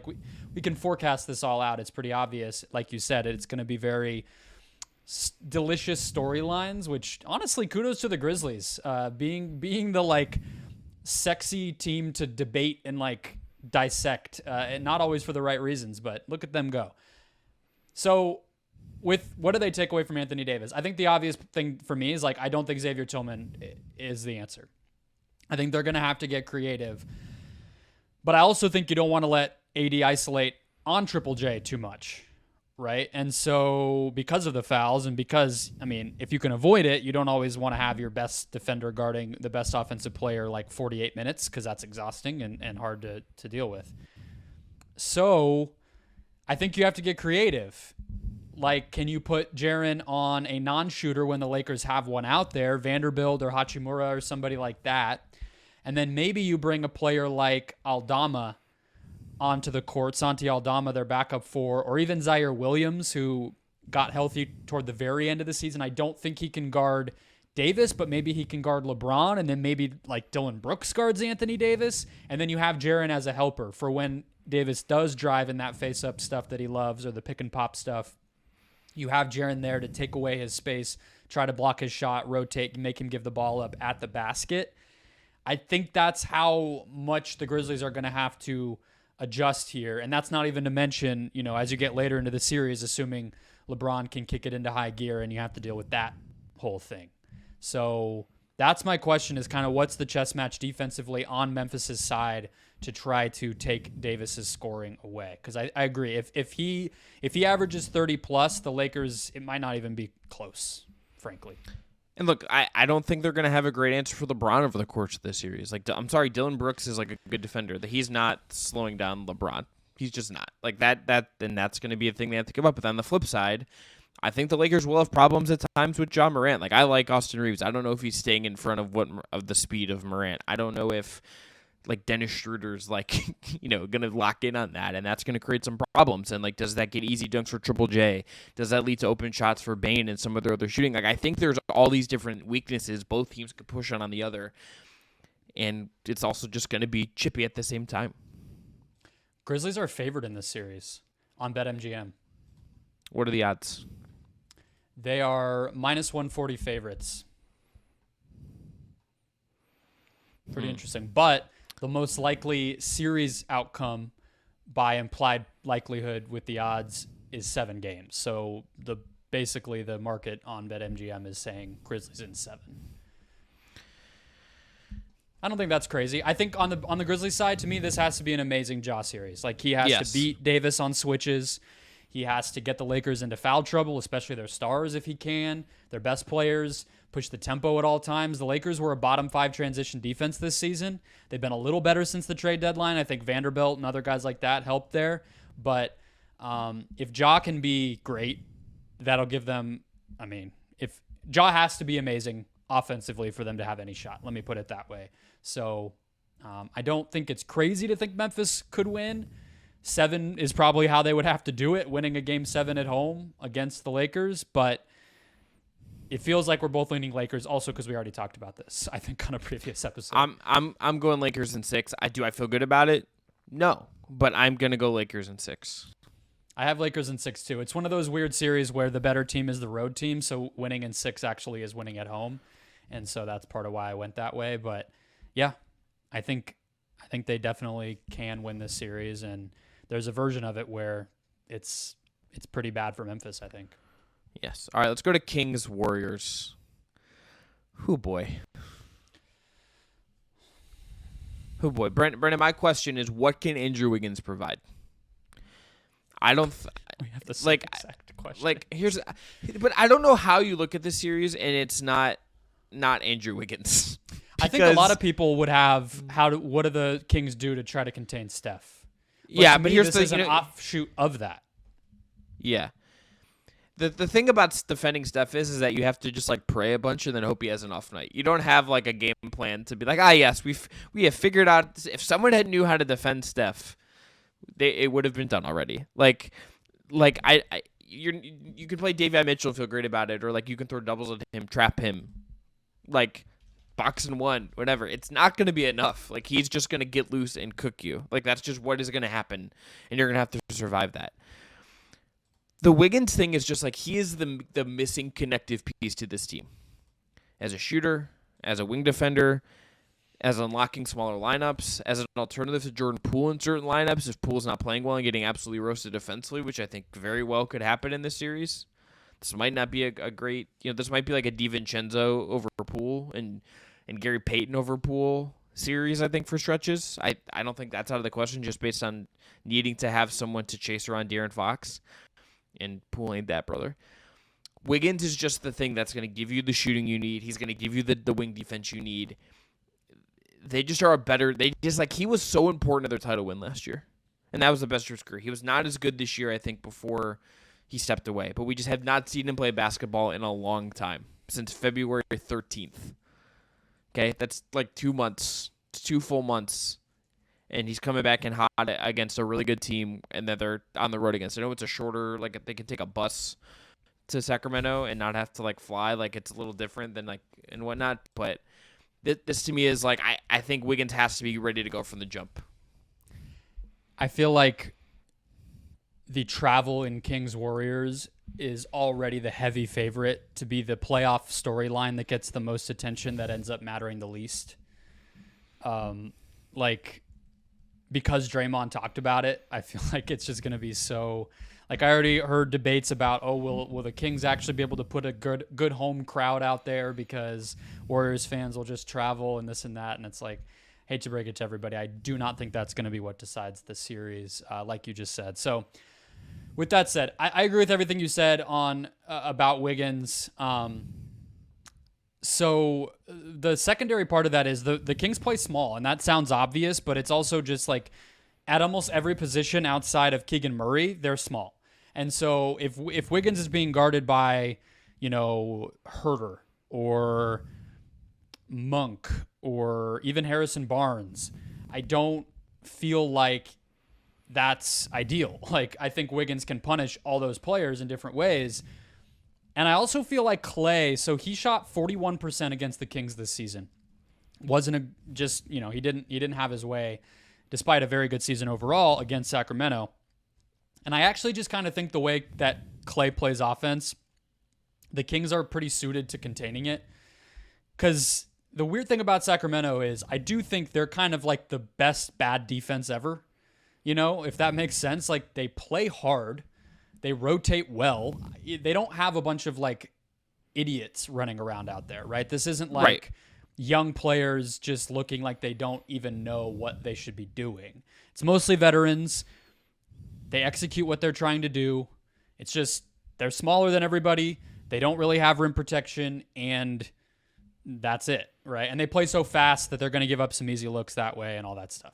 We can forecast this all out. It's pretty obvious. Like you said, it's going to be very delicious storylines. Which honestly, kudos to the Grizzlies, being the sexy team to debate and dissect, and not always for the right reasons, but look at them go. So, with what do they take away from Anthony Davis? I think the obvious thing for me is I don't think Xavier Tillman is the answer. I think they're going to have to get creative. But I also think you don't want to let AD isolate on Triple J too much, right? And so because of the fouls and because, if you can avoid it, you don't always want to have your best defender guarding the best offensive player 48 minutes because that's exhausting and hard to deal with. So I think you have to get creative. Can you put Jaren on a non-shooter when the Lakers have one out there, Vanderbilt or Hachimura or somebody like that, and then maybe you bring a player like Aldama onto the court, Santi Aldama, their backup 4, or even Zaire Williams, who got healthy toward the very end of the season. I don't think he can guard Davis, but maybe he can guard LeBron, and then maybe Dillon Brooks guards Anthony Davis, and then you have Jaren as a helper for when Davis does drive in that face-up stuff that he loves or the pick-and-pop stuff. You have Jaren there to take away his space, try to block his shot, rotate, make him give the ball up at the basket. I think that's how much the Grizzlies are going to have to adjust here. And that's not even to mention, as you get later into the series, assuming LeBron can kick it into high gear and you have to deal with that whole thing. So that's my question, is kind of what's the chess match defensively on Memphis's side to try to take Davis's scoring away? Because I agree. If he averages 30 plus, the Lakers, it might not even be close, frankly. And look, I don't think they're going to have a great answer for LeBron over the course of this series. I'm sorry, Dillon Brooks is a good defender. He's not slowing down LeBron. He's just not. Then that's going to be a thing they have to give up. But on the flip side, I think the Lakers will have problems at times with John Morant. I like Austin Reeves. I don't know if he's staying in front of the speed of Morant. I don't know if Dennis Schroeder's going to lock in on that, and that's going to create some problems. And does that get easy dunks for Triple J? Does that lead to open shots for Bane and some of their other shooting? I think there's all these different weaknesses both teams could push on the other, and it's also just going to be chippy at the same time. Grizzlies are favored in this series on BetMGM. What are the odds? They are minus 140 favorites. Pretty interesting. But the most likely series outcome by implied likelihood with the odds is 7 games. So basically the market on BetMGM is saying Grizzlies in 7. I don't think that's crazy. I think on the Grizzlies side, to me, this has to be an amazing Ja series. He has to beat Davis on switches. He has to get the Lakers into foul trouble, especially their stars if he can, their best players, push the tempo at all times. The Lakers were a bottom 5 transition defense this season. They've been a little better since the trade deadline. I think Vanderbilt and other guys like that helped there. But if Ja can be great, that'll give them, if Ja has to be amazing offensively for them to have any shot. Let me put it that way. So I don't think it's crazy to think Memphis could win. 7 is probably how they would have to do it, winning a game 7 at home against the Lakers. But it feels like we're both leaning Lakers, also because we already talked about this, I think, on a previous episode. I'm going Lakers in 6. Do I feel good about it? No, but I'm gonna go Lakers in 6. I have Lakers in 6 too. It's one of those weird series where the better team is the road team, so winning in 6 actually is winning at home, and so that's part of why I went that way. But yeah, I think I think they definitely can win this series, and there's a version of it where it's pretty bad for Memphis, I think. Yes. All right, let's go to Kings Warriors. Oh boy. Oh boy. Brendon, my question is, what can Andrew Wiggins provide? I don't We have the same exact question. but I don't know how you look at this series and it's not Andrew Wiggins. I think a lot of people would have what do the Kings do to try to contain Steph? But here's this is an offshoot of that. Yeah. The thing about defending Steph is that you have to just like pray a bunch and then hope he has an off night. You don't have like a game plan to be like, yes, we have figured out if someone had knew how to defend Steph, it would have been done already. You can play Davion Mitchell and feel great about it, or like you can throw doubles at him, trap him, like box and one, whatever. It's not going to be enough. Like he's just going to get loose and cook you. Like that's just what is going to happen, and you're going to have to survive that. The Wiggins thing is just like he is the missing connective piece to this team. As a shooter, as a wing defender, as unlocking smaller lineups, as an alternative to Jordan Poole in certain lineups if Poole's not playing well and getting absolutely roasted defensively, which I think very well could happen in this series. This might not be a great, this might be like a DiVincenzo over Poole and Gary Payton over Poole series, I think, for stretches. I don't think that's out of the question just based on needing to have someone to chase around De'Aaron Fox. And Poole ain't that, brother. Wiggins is just the thing that's going to give you the shooting you need. He's going to give you the wing defense you need. They just are he was so important to their title win last year. And that was the best of his career. He was not as good this year, I think, before he stepped away. But we just have not seen him play basketball in a long time, since February 13th. Okay, that's like 2 months, 2 full months. And he's coming back in hot against a really good team, and then they're on the road against. I know it's a shorter, like they can take a bus to Sacramento and not have to like fly. Like it's a little different than like and whatnot. But this to me is like I think Wiggins has to be ready to go from the jump. I feel like the travel in Kings Warriors is already the heavy favorite to be the playoff storyline that gets the most attention that ends up mattering the least. Because Draymond talked about it, I feel like it's just going to be so. Like I already heard debates about, will the Kings actually be able to put a good home crowd out there because Warriors fans will just travel and this and that, and it's like, hate to break it to everybody, I do not think that's going to be what decides the series, like you just said. So, with that said, I agree with everything you said on about Wiggins. So the secondary part of that is the Kings play small, and that sounds obvious, but it's also just like at almost every position outside of Keegan Murray, they're small. And so if Wiggins is being guarded by, Herter or Monk or even Harrison Barnes, I don't feel like that's ideal. Like I think Wiggins can punish all those players in different ways. And I also feel like Klay, so he shot 41% against the Kings this season. He didn't have his way despite a very good season overall against Sacramento. And I actually just kind of think the way that Klay plays offense, the Kings are pretty suited to containing it. Because the weird thing about Sacramento is I do think they're kind of like the best bad defense ever. If that makes sense. Like they play hard. They rotate well. They don't have a bunch of like idiots running around out there, right? This isn't like young players just looking like they don't even know what they should be doing. It's mostly veterans. They execute what they're trying to do. It's just they're smaller than everybody. They don't really have rim protection, and that's it, right? And they play so fast that they're going to give up some easy looks that way and all that stuff.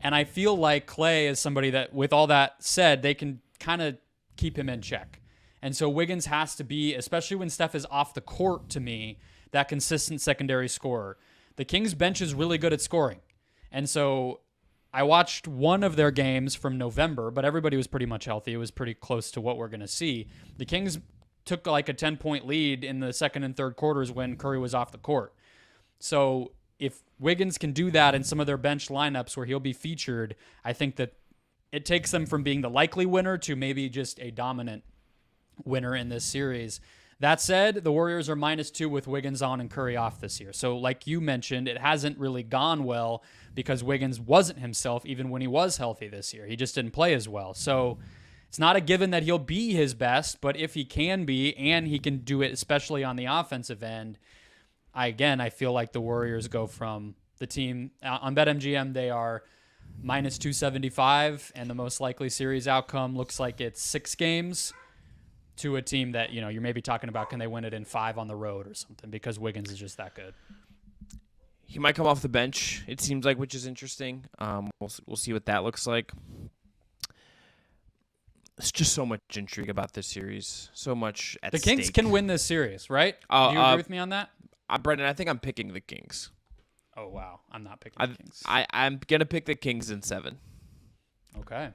And I feel like Klay is somebody that, with all that said, they can kind of keep him in check. And so Wiggins has to be, especially when Steph is off the court, to me, that consistent secondary scorer. The Kings bench is really good at scoring. And so I watched one of their games from November, but everybody was pretty much healthy. It was pretty close to what we're going to see. The Kings took like a 10-point lead in the second and third quarters when Curry was off the court. So if Wiggins can do that in some of their bench lineups where he'll be featured, I think that it takes them from being the likely winner to maybe just a dominant winner in this series. That said, the Warriors are -2 with Wiggins on and Curry off this year. So like you mentioned, it hasn't really gone well because Wiggins wasn't himself even when he was healthy this year. He just didn't play as well. So it's not a given that he'll be his best, but if he can be and he can do it, especially on the offensive end, I feel like the Warriors go from the team on BetMGM, they are -275, and the most likely series outcome looks like it's 6 games to a team that, you're maybe talking about, can they win it in 5 on the road or something, because Wiggins is just that good. He might come off the bench, it seems like, which is interesting. We'll see what that looks like. It's just so much intrigue about this series. So much at stake. The Kings can win this series, right? Do you agree with me on that? Brendon, I think I'm picking the Kings. Oh, wow. I'm not picking the Kings. I'm going to pick the Kings in 7. Okay.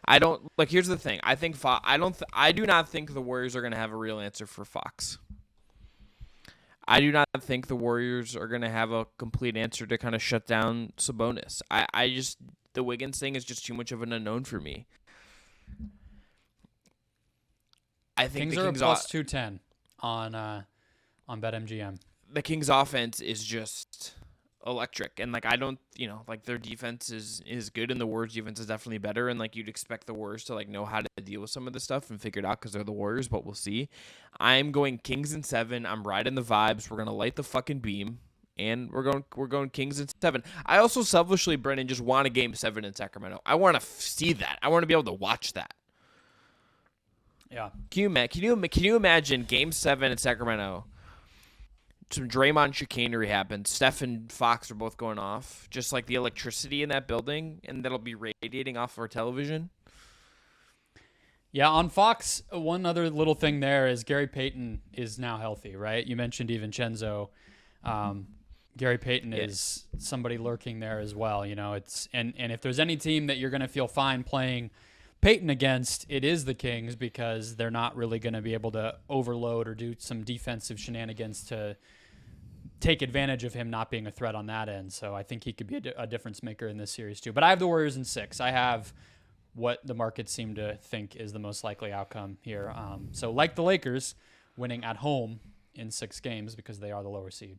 I don't like. Here's the thing. I think I do not think the Warriors are going to have a real answer for Fox. I do not think the Warriors are going to have a complete answer to kind of shut down Sabonis. The Wiggins thing is just too much of an unknown for me. I think Kings the are Kings a plus 210 on BetMGM. The Kings offense is just electric, and I don't, their defense is good, and the Warriors defense is definitely better, and you'd expect the Warriors to know how to deal with some of this stuff and figure it out because they're the Warriors, but we'll see. I'm going Kings in 7. I'm riding the vibes. We're gonna light the fucking beam, and we're going Kings in 7. I also selfishly, Brendon, just want a game 7 in Sacramento. I want to see that. I want to be able to watch that. Yeah. Can you imagine Game 7 in Sacramento? Some Draymond chicanery happens. Steph and Fox are both going off. Just the electricity in that building, and that'll be radiating off our television. Yeah, on Fox, one other little thing there is Gary Payton is now healthy, right? You mentioned DiVincenzo. Gary Payton is somebody lurking there as well. It's and if there's any team that you're going to feel fine playing Payton against, it is the Kings, because they're not really going to be able to overload or do some defensive shenanigans to take advantage of him not being a threat on that end. So I think he could be a difference maker in this series too. But I have the Warriors in 6. I have what the markets seem to think is the most likely outcome here. So like the Lakers, winning at home in 6 games because they are the lower seed.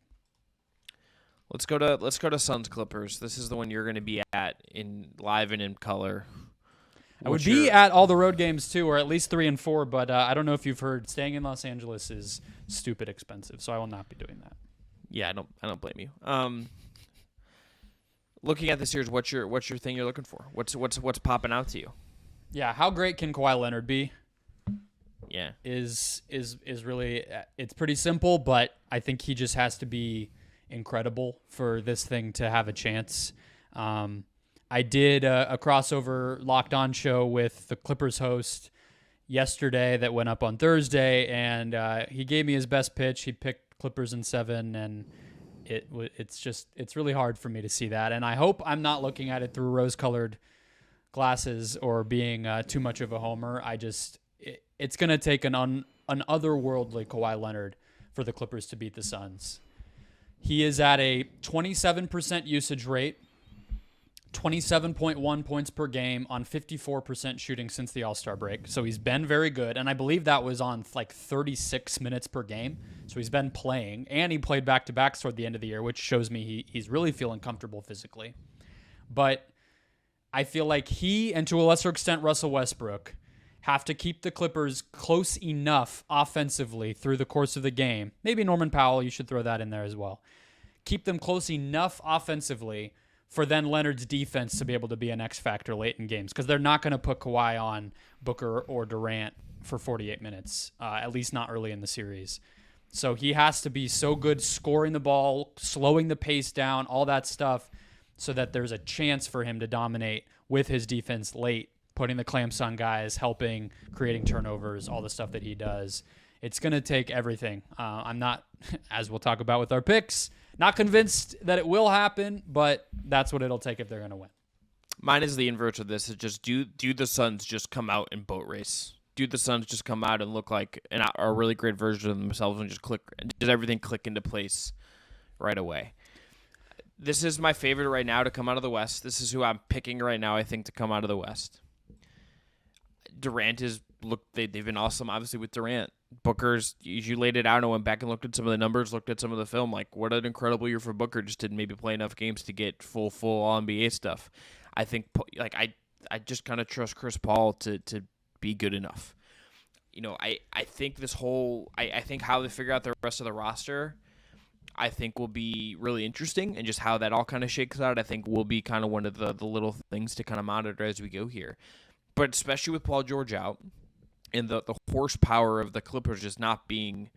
Let's go to Suns Clippers. This is the one you're going to be at in live and in color. I would be at all the road games too, or at least 3 and 4. But I don't know if you've heard, staying in Los Angeles is stupid expensive, so I will not be doing that. Yeah, I don't blame you. Looking at this series, what's your thing you're looking for? What's popping out to you? Yeah, how great can Kawhi Leonard be? Yeah, is really, it's pretty simple, but I think he just has to be incredible for this thing to have a chance. I did a crossover Locked On show with the Clippers host yesterday that went up on Thursday, and he gave me his best pitch. He picked Clippers in 7, and it's really hard for me to see that. And I hope I'm not looking at it through rose-colored glasses or being too much of a homer. It's going to take an otherworldly Kawhi Leonard for the Clippers to beat the Suns. He is at a 27% usage rate, 27.1 points per game on 54% shooting since the All-Star break. So he's been very good, and I believe that was on 36 minutes per game. So he's been playing, and he played back-to-backs toward the end of the year, which shows me he's really feeling comfortable physically. But I feel like he, and to a lesser extent Russell Westbrook, have to keep the Clippers close enough offensively through the course of the game. Maybe Norman Powell, you should throw that in there as well. Keep them close enough offensively for then Leonard's defense to be able to be an X factor late in games, because they're not going to put Kawhi on Booker or Durant for 48 minutes, at least not early in the series. So he has to be so good scoring the ball, slowing the pace down, all that stuff, so that there's a chance for him to dominate with his defense late, putting the clamps on guys, helping, creating turnovers, all the stuff that he does. It's going to take everything. I'm not, as we'll talk about with our picks, not convinced that it will happen, but that's what it'll take if they're going to win. Mine is the inverse of this. It's just do the Suns just come out and boat race? Do the Suns just come out and look like a really great version of themselves and just does everything click into place right away? This is my favorite right now to come out of the West. This is who I'm picking right now, I think, to come out of the West. Durant is they've been awesome, obviously, with Durant. Booker's, you laid it out, I went back and looked at some of the numbers, looked at some of the film. Like, what an incredible year for Booker. Just didn't maybe play enough games to get full All-NBA stuff. I think, like, I just kind of trust Chris Paul to be good enough. You know, I think this whole, I think how they figure out the rest of the roster, I think will be really interesting, and just how that all kind of shakes out, I think will be kind of one of the little things to kind of monitor as we go here. But especially with Paul George out, and the horsepower of the Clippers just not being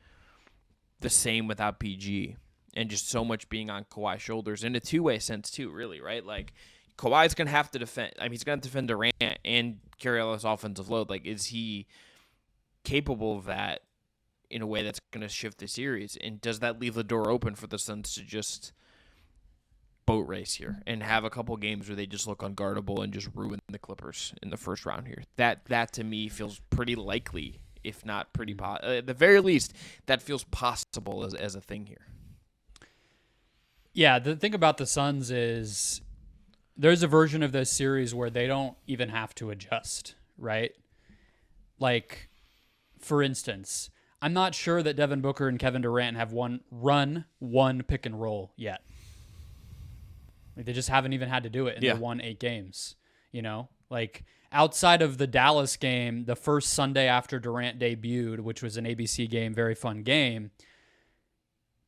the same without PG, and just so much being on Kawhi's shoulders in a two-way sense too, really, right? Like, Kawhi's going to have to defend. I mean, he's going to defend Durant and carry all this offensive load. Like, is he capable of that in a way that's going to shift the series? And does that leave the door open for the Suns to just boat race here and have a couple games where they just look unguardable and just ruin the Clippers in the first round here? That to me feels pretty likely, if not pretty at the very least, that feels possible as a thing here. Yeah, the thing about the Suns is there's a version of this series where they don't even have to adjust, right? Like, for instance, I'm not sure that Devin Booker and Kevin Durant have run one pick and roll yet. Like, they just haven't even had to do it, and they won 8 games. You know, like, outside of the Dallas game, the first Sunday after Durant debuted, which was an ABC game, very fun game,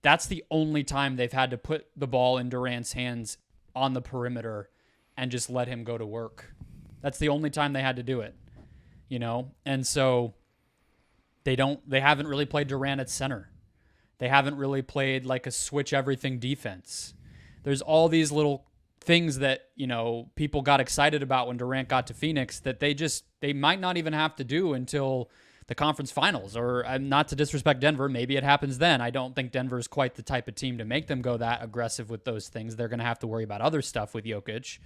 that's the only time they've had to put the ball in Durant's hands on the perimeter and just let him go to work. That's the only time they had to do it, you know? And so they haven't really played Durant at center. They haven't really played like a switch everything defense. There's all these little things that, you know, people got excited about when Durant got to Phoenix that they might not even have to do until the conference finals. Or, not to disrespect Denver, maybe it happens then. I don't think Denver's quite the type of team to make them go that aggressive with those things. They're going to have to worry about other stuff with Jokic.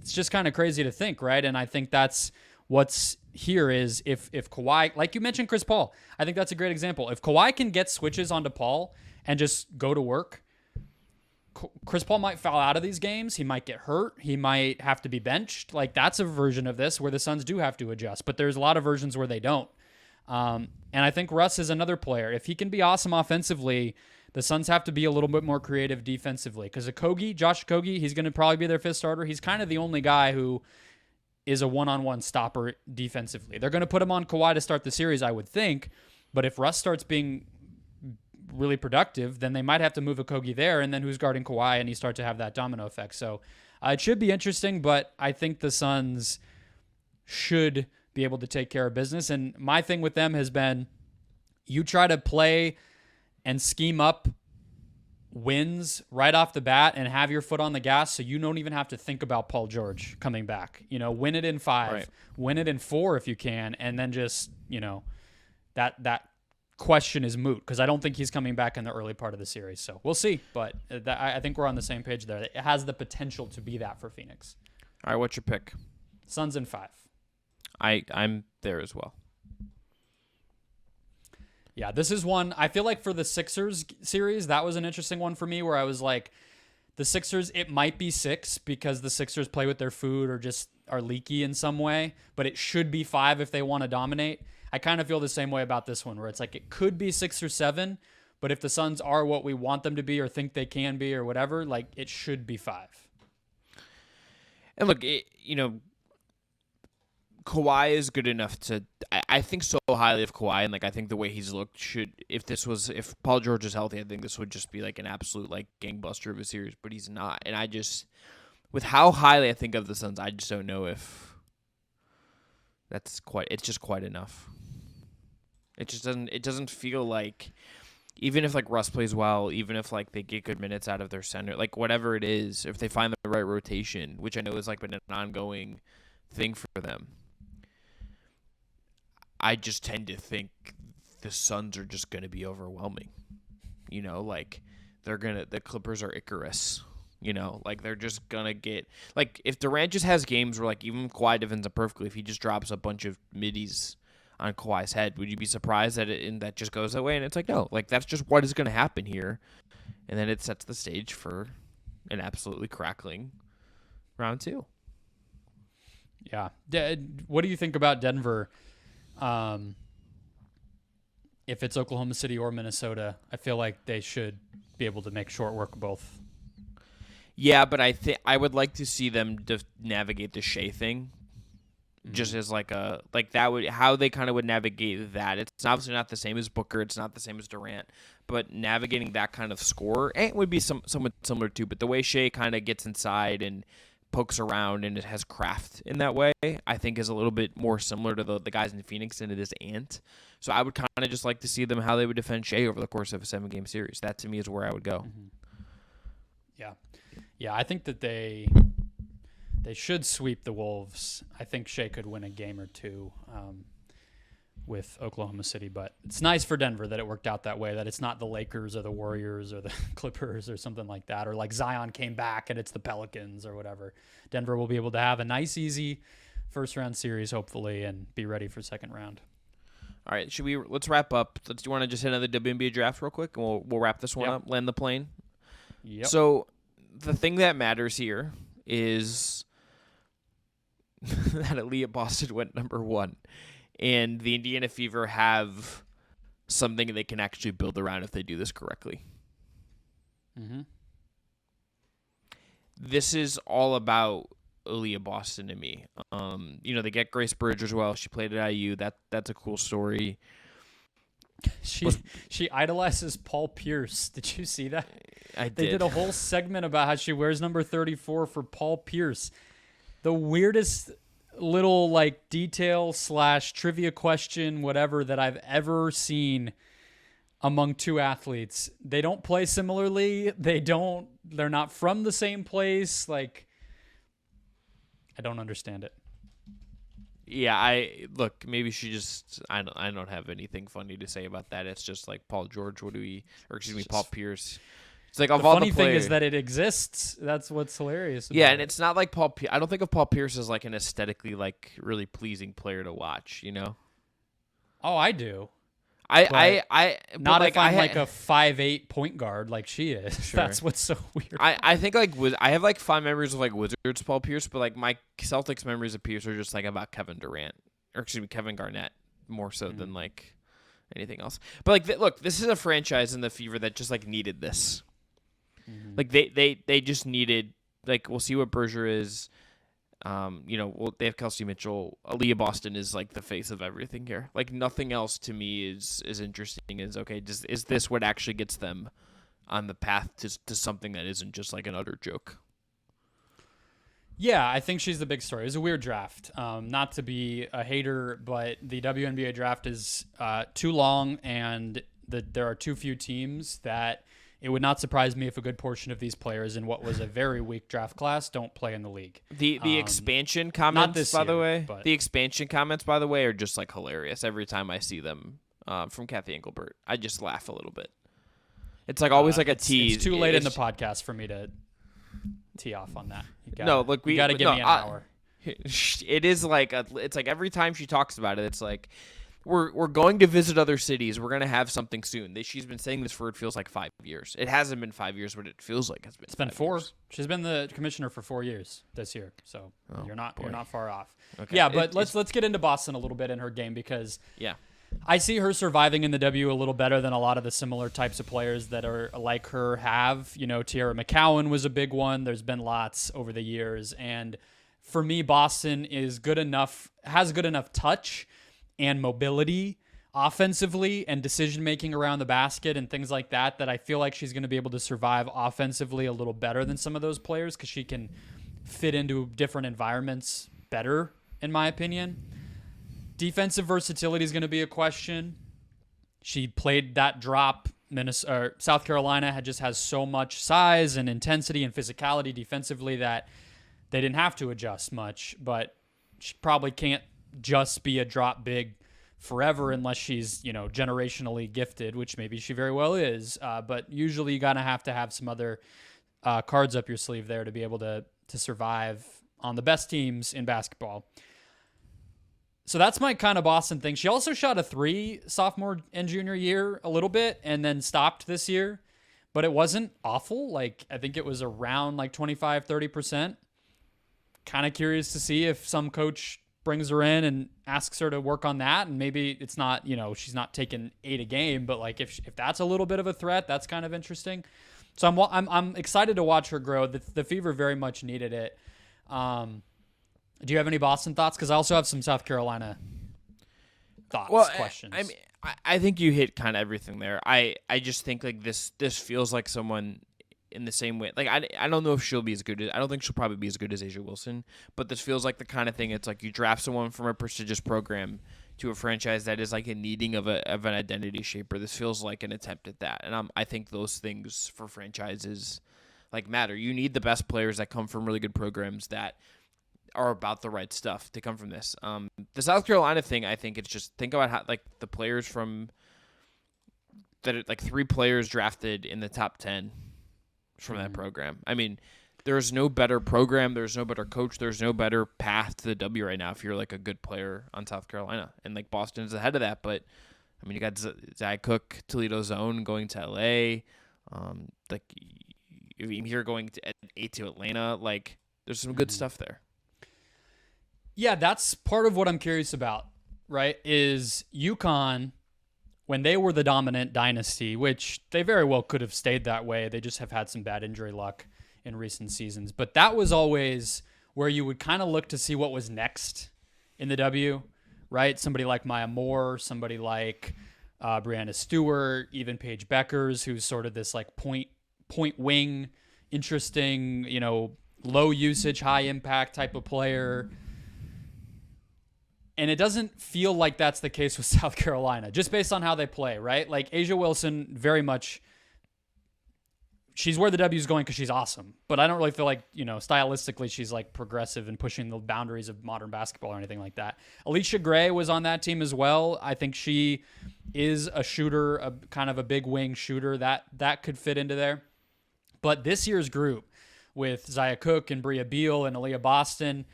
It's just kind of crazy to think, right? And I think that's what's here is if Kawhi, like you mentioned Chris Paul, I think that's a great example. If Kawhi can get switches onto Paul and just go to work, Chris Paul might foul out of these games. He might get hurt. He might have to be benched. Like, that's a version of this where the Suns do have to adjust, but there's a lot of versions where they don't. And I think Russ is another player. If he can be awesome offensively, the Suns have to be a little bit more creative defensively, because Josh Okogie, he's going to probably be their 5th starter. He's kind of the only guy who is a one-on-one stopper defensively. They're going to put him on Kawhi to start the series, I would think, but if Russ starts being really productive, then they might have to move Okogie there, and then who's guarding Kawhi, and you start to have that domino effect. So it should be interesting, but I think the Suns should be able to take care of business. And my thing with them has been, you try to play and scheme up wins right off the bat and have your foot on the gas so you don't even have to think about Paul George coming back. You know, win it in 5, right. Win it in 4 if you can, and then just, you know, that question is moot, because I don't think he's coming back in the early part of the series. So we'll see, but I think we're on the same page there. It has the potential to be that for Phoenix. All right, what's your pick? Suns in 5. I'm there as well. Yeah, this is one, I feel like for the Sixers series, that was an interesting one for me, where I was like, the Sixers, it might be 6 because the Sixers play with their food or just are leaky in some way, but it should be 5 if they want to dominate. I kind of feel the same way about this one, where it's like it could be 6 or 7, but if the Suns are what we want them to be or think they can be or whatever, like, it should be 5. And look, Kawhi is good enough to. I think so highly of Kawhi, and like I think the way he's looked if Paul George is healthy, I think this would just be like an absolute like gangbuster of a series. But he's not, and I just, with how highly I think of the Suns, I just don't know if it's just quite enough. It just doesn't. It doesn't feel like, even if like Russ plays well, even if like they get good minutes out of their center, like whatever it is, if they find the right rotation, which I know has like been an ongoing thing for them, I just tend to think the Suns are just going to be overwhelming. You know, like the Clippers are Icarus. You know, like they're just going to get, like if Durant just has games where like even Kawhi defends it perfectly, if he just drops a bunch of middies on Kawhi's head, would you be surprised that that just goes that way? And it's like, no, like that's just what is going to happen here. And then it sets the stage for an absolutely crackling round 2. Yeah. What do you think about Denver? If it's Oklahoma City or Minnesota, I feel like they should be able to make short work of both. Yeah, but I think I would like to see them navigate the Shai thing, just as like that would how they kind of would navigate that. It's obviously not the same as Booker. It's not the same as Durant, but navigating that kind of score it would be somewhat similar to. But the way Shai kind of gets inside and pokes around and it has craft in that way, I think is a little bit more similar to the guys in Phoenix than it is Ant. So I would kind of just like to see them how they would defend Shai over the course of a 7-game series. That to me is where I would go. Mm-hmm. Yeah, I think that they should sweep the Wolves. I think Shai could win a game or two with Oklahoma City, but it's nice for Denver that it worked out that way, that it's not the Lakers or the Warriors or the Clippers or something like that, or like Zion came back and it's the Pelicans or whatever. Denver will be able to have a nice, easy first-round series, hopefully, and be ready for second round. All right, let's wrap up. Do you want to just hit another WNBA draft real quick, and we'll wrap this one up, land the plane? Yep. So the thing that matters here is that Aliyah Boston went number 1, and the Indiana Fever have something they can actually build around if they do this correctly. Mm-hmm. This is all about Aliyah Boston to me. They get Grace Bridge as well. She played at IU. That's a cool story. She idolizes Paul Pierce. Did you see that? They did did a whole segment about how she wears number 34 for Paul Pierce. The weirdest little detail / trivia question, whatever, that I've ever seen among two athletes. They don't play similarly. They're not from the same place. I don't understand it. Yeah, maybe she just I don't have anything funny to say about that. It's just like Paul George, Paul Pierce. It's like The funny thing is that it exists. That's what's hilarious. Yeah, and it's not like I don't think of Paul Pierce as like an aesthetically really pleasing player to watch, Oh, I do. Not if I'm a 5'8" point guard like she is. Sure. That's what's so weird. I think I have fond memories of Wizards Paul Pierce, but my Celtics memories of Pierce are just about Kevin Durant, or Kevin Garnett more so than anything else. But look, this is a franchise in the Fever that just needed this. Mm-hmm. They just needed we'll see what Berger is. They have Kelsey Mitchell. Aliyah Boston is the face of everything here. Nothing else to me is interesting. Is this what actually gets them on the path to something that isn't just an utter joke? Yeah, I think she's the big story. It was a weird draft. Not to be a hater, but the WNBA draft is too long, and there are too few teams that it would not surprise me if a good portion of these players in what was a very weak draft class don't play in the league. The expansion comments, by the way, but the expansion comments, by the way, are just hilarious. Every time I see them from Kathy Engelbert, I just laugh a little bit. It's always a tease. It's too late in the podcast for me to tee off on that. We got to give me an hour. It is it's every time she talks about it, it's we're going to visit other cities. We're going to have something soon. She's been saying this for, it feels 5 years. It hasn't been 5 years, but it feels like it's been. It's been 4. Years. She's been the commissioner for 4 years this year, so you're not far off. Okay. Yeah, but let's get into Boston a little bit in her game, because I see her surviving in the W a little better than a lot of the similar types of players that are like her have. Tiara McCowan was a big one. There's been lots over the years, and for me, Boston has good enough touch and mobility offensively and decision-making around the basket and things like that I feel like she's going to be able to survive offensively a little better than some of those players, because she can fit into different environments better, in my opinion. Defensive versatility is going to be a question. She played that drop. South Carolina has so much size and intensity and physicality defensively that they didn't have to adjust much, but she probably can't just be a drop big forever unless she's generationally gifted, which maybe she very well is, but usually you gotta have to have some other cards up your sleeve there to be able to survive on the best teams in basketball. So that's my kind of Boston thing. She also shot a 3 sophomore and junior year a little bit and then stopped this year, but it wasn't awful. I think it was around 25-30%. Kind of curious to see if some coach brings her in and asks her to work on that. And maybe it's not, she's not taking 8 a game, but like if that's a little bit of a threat, that's kind of interesting. So I'm excited to watch her grow. The Fever very much needed it. Do you have any Boston thoughts? Because I also have some South Carolina thoughts, questions. I mean, I think you hit kind of everything there. I just think like this feels like someone in the same way. Like I don't know if she'll be as good as, I don't think she'll probably be as good as A'ja Wilson, but this feels like the kind of thing. It's like you draft someone from a prestigious program to a franchise that is like in needing of an identity shaper. This feels like an attempt at that, and I think those things for franchises like matter. You need the best players that come from really good programs that are about the right stuff to come from this. The South Carolina thing, I think it's just think about how like the players from that are, like 3 players drafted in the top 10 from that program. I mean, there's no better program, there's no better coach, there's no better path to the W right now if you're like a good player on South Carolina. And like Boston's ahead of that, but I mean you got Zach Cook, Toledo's own going to LA. Like you're going to 8 to Atlanta. Like there's some good stuff there. Yeah, that's part of what I'm curious about, right? Is UConn, when they were the dominant dynasty, which they very well could have stayed that way, they just have had some bad injury luck in recent seasons. But that was always where you would kind of look to see what was next in the W, right? Somebody like Maya Moore, somebody like Brianna Stewart, even Paige Beckers, who's sort of this like point wing, interesting, low usage, high impact type of player. And it doesn't feel like that's the case with South Carolina, just based on how they play, right? Like A'ja Wilson, very much, she's where the W is going because she's awesome. But I don't really feel like, stylistically, she's like progressive and pushing the boundaries of modern basketball or anything like that. Alicia Gray was on that team as well. I think she is a shooter, a kind of a big wing shooter that could fit into there. But this year's group with Zaya Cook and Bria Beal and Aliyah Boston,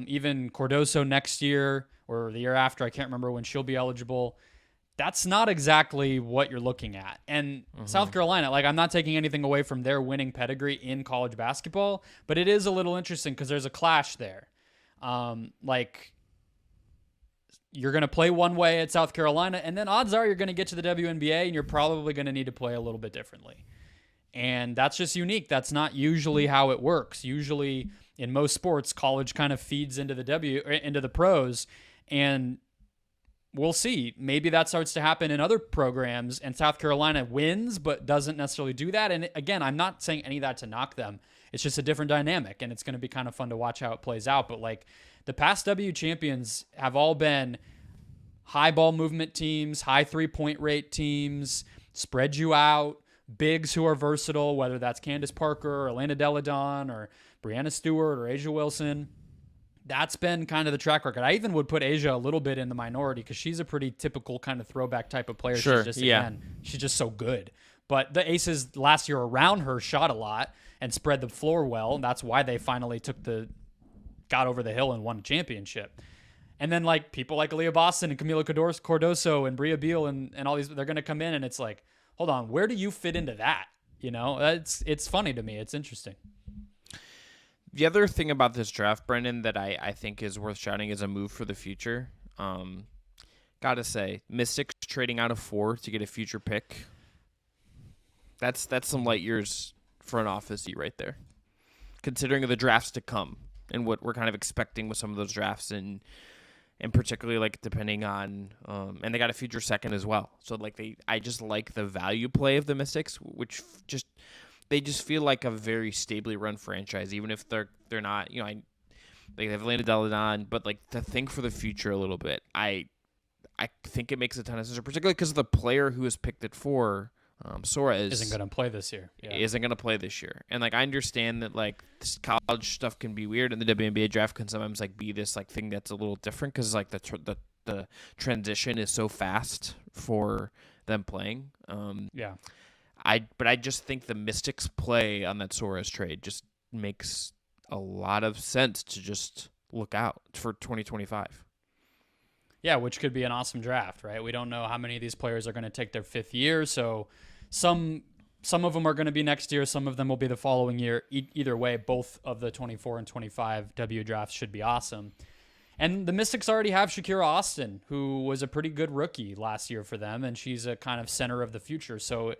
even Cardoso next year or the year after, I can't remember when she'll be eligible. That's not exactly what you're looking at. And South Carolina, like I'm not taking anything away from their winning pedigree in college basketball, but it is a little interesting because there's a clash there. Like you're going to play one way at South Carolina, and then odds are you're going to get to the WNBA and you're probably going to need to play a little bit differently. And that's just unique. That's not usually how it works. Usually in most sports, college kind of feeds into the pros, and we'll see. Maybe that starts to happen in other programs, and South Carolina wins, but doesn't necessarily do that. And again, I'm not saying any of that to knock them. It's just a different dynamic, and it's going to be kind of fun to watch how it plays out. But like the past W champions have all been high ball movement teams, high 3-point rate teams, spread you out, bigs who are versatile, whether that's Candace Parker or Elena Deladon or Brianna Stewart or A'ja Wilson. That's been kind of the track record. I even would put A'ja a little bit in the minority because she's a pretty typical kind of throwback type of player. Sure, She's just so good. But the Aces last year around her shot a lot and spread the floor well, and that's why they finally got over the hill and won a championship. And then like people like Aliyah Boston and Camila Cardoso and Bria Beal and all these, they're going to come in and it's like, hold on, where do you fit into that? It's funny to me. It's interesting. The other thing about this draft, Brendon, that I think is worth shouting is a move for the future. Gotta say, Mystics trading out of 4 to get a future pick. That's some light years front office right there. Considering the drafts to come and what we're kind of expecting with some of those drafts and particularly like depending on and they got a future second as well. So like I just like the value play of the Mystics, which they just feel like a very stably run franchise, even if they're not, they have landed Deladon, but like to think for the future a little bit, I think it makes a ton of sense, particularly because the player who was picked at 4, Suarez, isn't going to play this year. Yeah. Isn't going to play this year, and like I understand that like this college stuff can be weird, and the WNBA draft can sometimes like be this like thing that's a little different because like the transition is so fast for them playing. Yeah. But I just think the Mystics play on that Suarez trade just makes a lot of sense to just look out for 2025. Yeah, which could be an awesome draft, right? We don't know how many of these players are going to take their 5th year, so some of them are going to be next year, some of them will be the following year. Either way, both of the 24 and 25 W drafts should be awesome. And the Mystics already have Shakira Austin, who was a pretty good rookie last year for them, and she's a kind of center of the future. So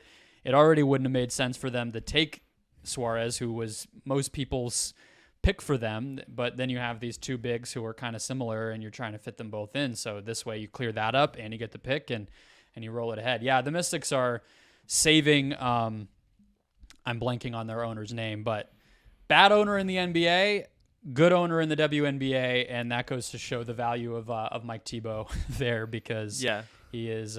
it already wouldn't have made sense for them to take Suarez, who was most people's pick for them. But then you have these two bigs who are kind of similar, and you're trying to fit them both in. So this way you clear that up, and you get the pick, and you roll it ahead. Yeah, the Mystics are saving I'm blanking on their owner's name, but bad owner in the NBA, good owner in the WNBA, and that goes to show the value of Mike Thibault there, because he is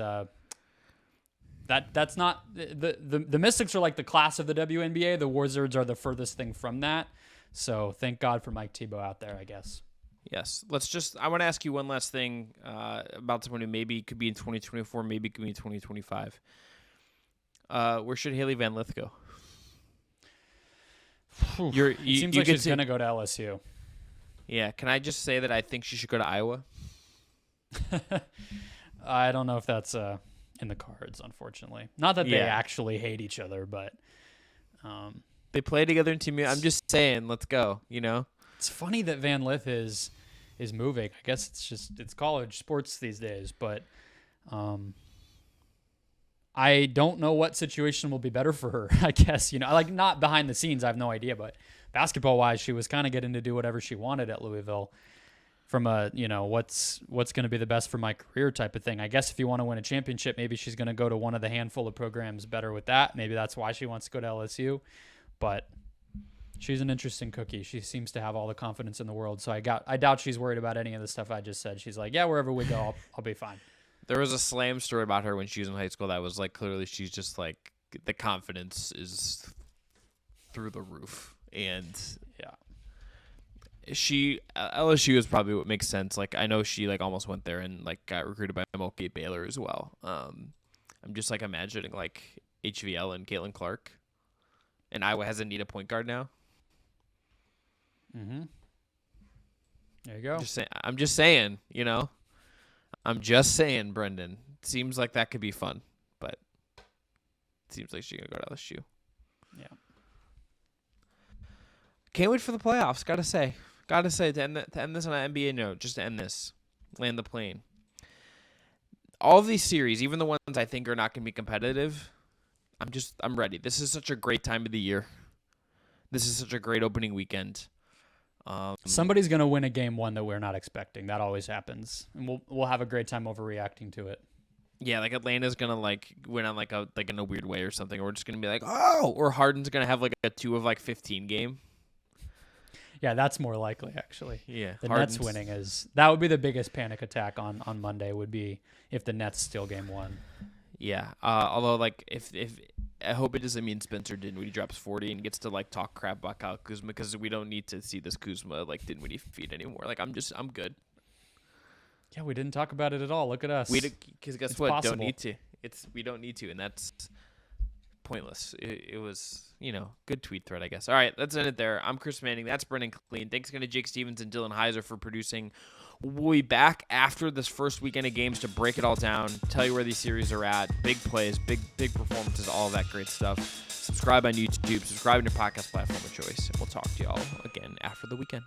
that's not the Mystics are like the class of the WNBA. The Wizards are the furthest thing from that. So thank God for Mike Thibault out there, I guess. Yes. I want to ask you one last thing about someone who maybe could be in 2024, maybe could be in 2025. Where should Haley Van Lith go? It seems like she's going to go to LSU. Yeah. Can I just say that I think she should go to Iowa? I don't know if that's in the cards, unfortunately. Not that they actually hate each other, but they play together in team. I'm just saying, let's go. You know, it's funny that Van Lith is moving. I guess it's college sports these days, but I don't know what situation will be better for her. I guess, like, not behind the scenes, I have no idea, but basketball wise, she was kind of getting to do whatever she wanted at Louisville from a, what's going to be the best for my career type of thing. I guess if you want to win a championship, maybe she's going to go to one of the handful of programs better with that. Maybe that's why she wants to go to LSU, but she's an interesting cookie. She seems to have all the confidence in the world. So I doubt she's worried about any of the stuff I just said. She's like, yeah, wherever we go, I'll be fine. There was a slam story about her when she was in high school that was like, clearly she's just like, the confidence is through the roof. And LSU is probably what makes sense. Like, I know she like almost went there and like got recruited by Milwaukee at Baylor as well. I'm just like imagining like HVL and Caitlin Clark, and Iowa has a need a point guard now. Mm-hmm. There you go. I'm just saying, I'm just saying, Brendon. Seems like that could be fun, but it seems like she's going to go to LSU. Yeah. Can't wait for the playoffs, gotta say, to end this on an NBA note, just to end this, land the plane. All of these series, even the ones I think are not going to be competitive, I'm ready. This is such a great time of the year. This is such a great opening weekend. Somebody's going to win a game one that we're not expecting. That always happens. And we'll have a great time overreacting to it. Yeah, like Atlanta's going to like win on like in a weird way or something. Or we're just going to be like, oh, or Harden's going to have like a 2 of 15 game. Yeah, that's more likely actually. Yeah. The Nets winning that would be the biggest panic attack on Monday, would be if the Nets steal game one. Yeah. Although like if I hope it doesn't mean Spencer Dinwiddie drops 40 and gets to like talk crap about Kyle Kuzma, because we don't need to see this Kuzma like Dinwiddie feed anymore. Like I'm good. Yeah, we didn't talk about it at all. Look at us. Because guess it's what? Possible. Don't need to. We don't need to, and that's pointless. It was good tweet thread, I guess. All right, let's end it there. I'm Chris Manning. That's Brendon Kleen. Thanks again to Jake Stevens and Dylan Heiser for producing. We'll be back after this first weekend of games to break it all down, tell you where these series are at, big plays, big performances, all that great stuff. Subscribe on YouTube, subscribe to your podcast platform of choice, and we'll talk to y'all again after the weekend.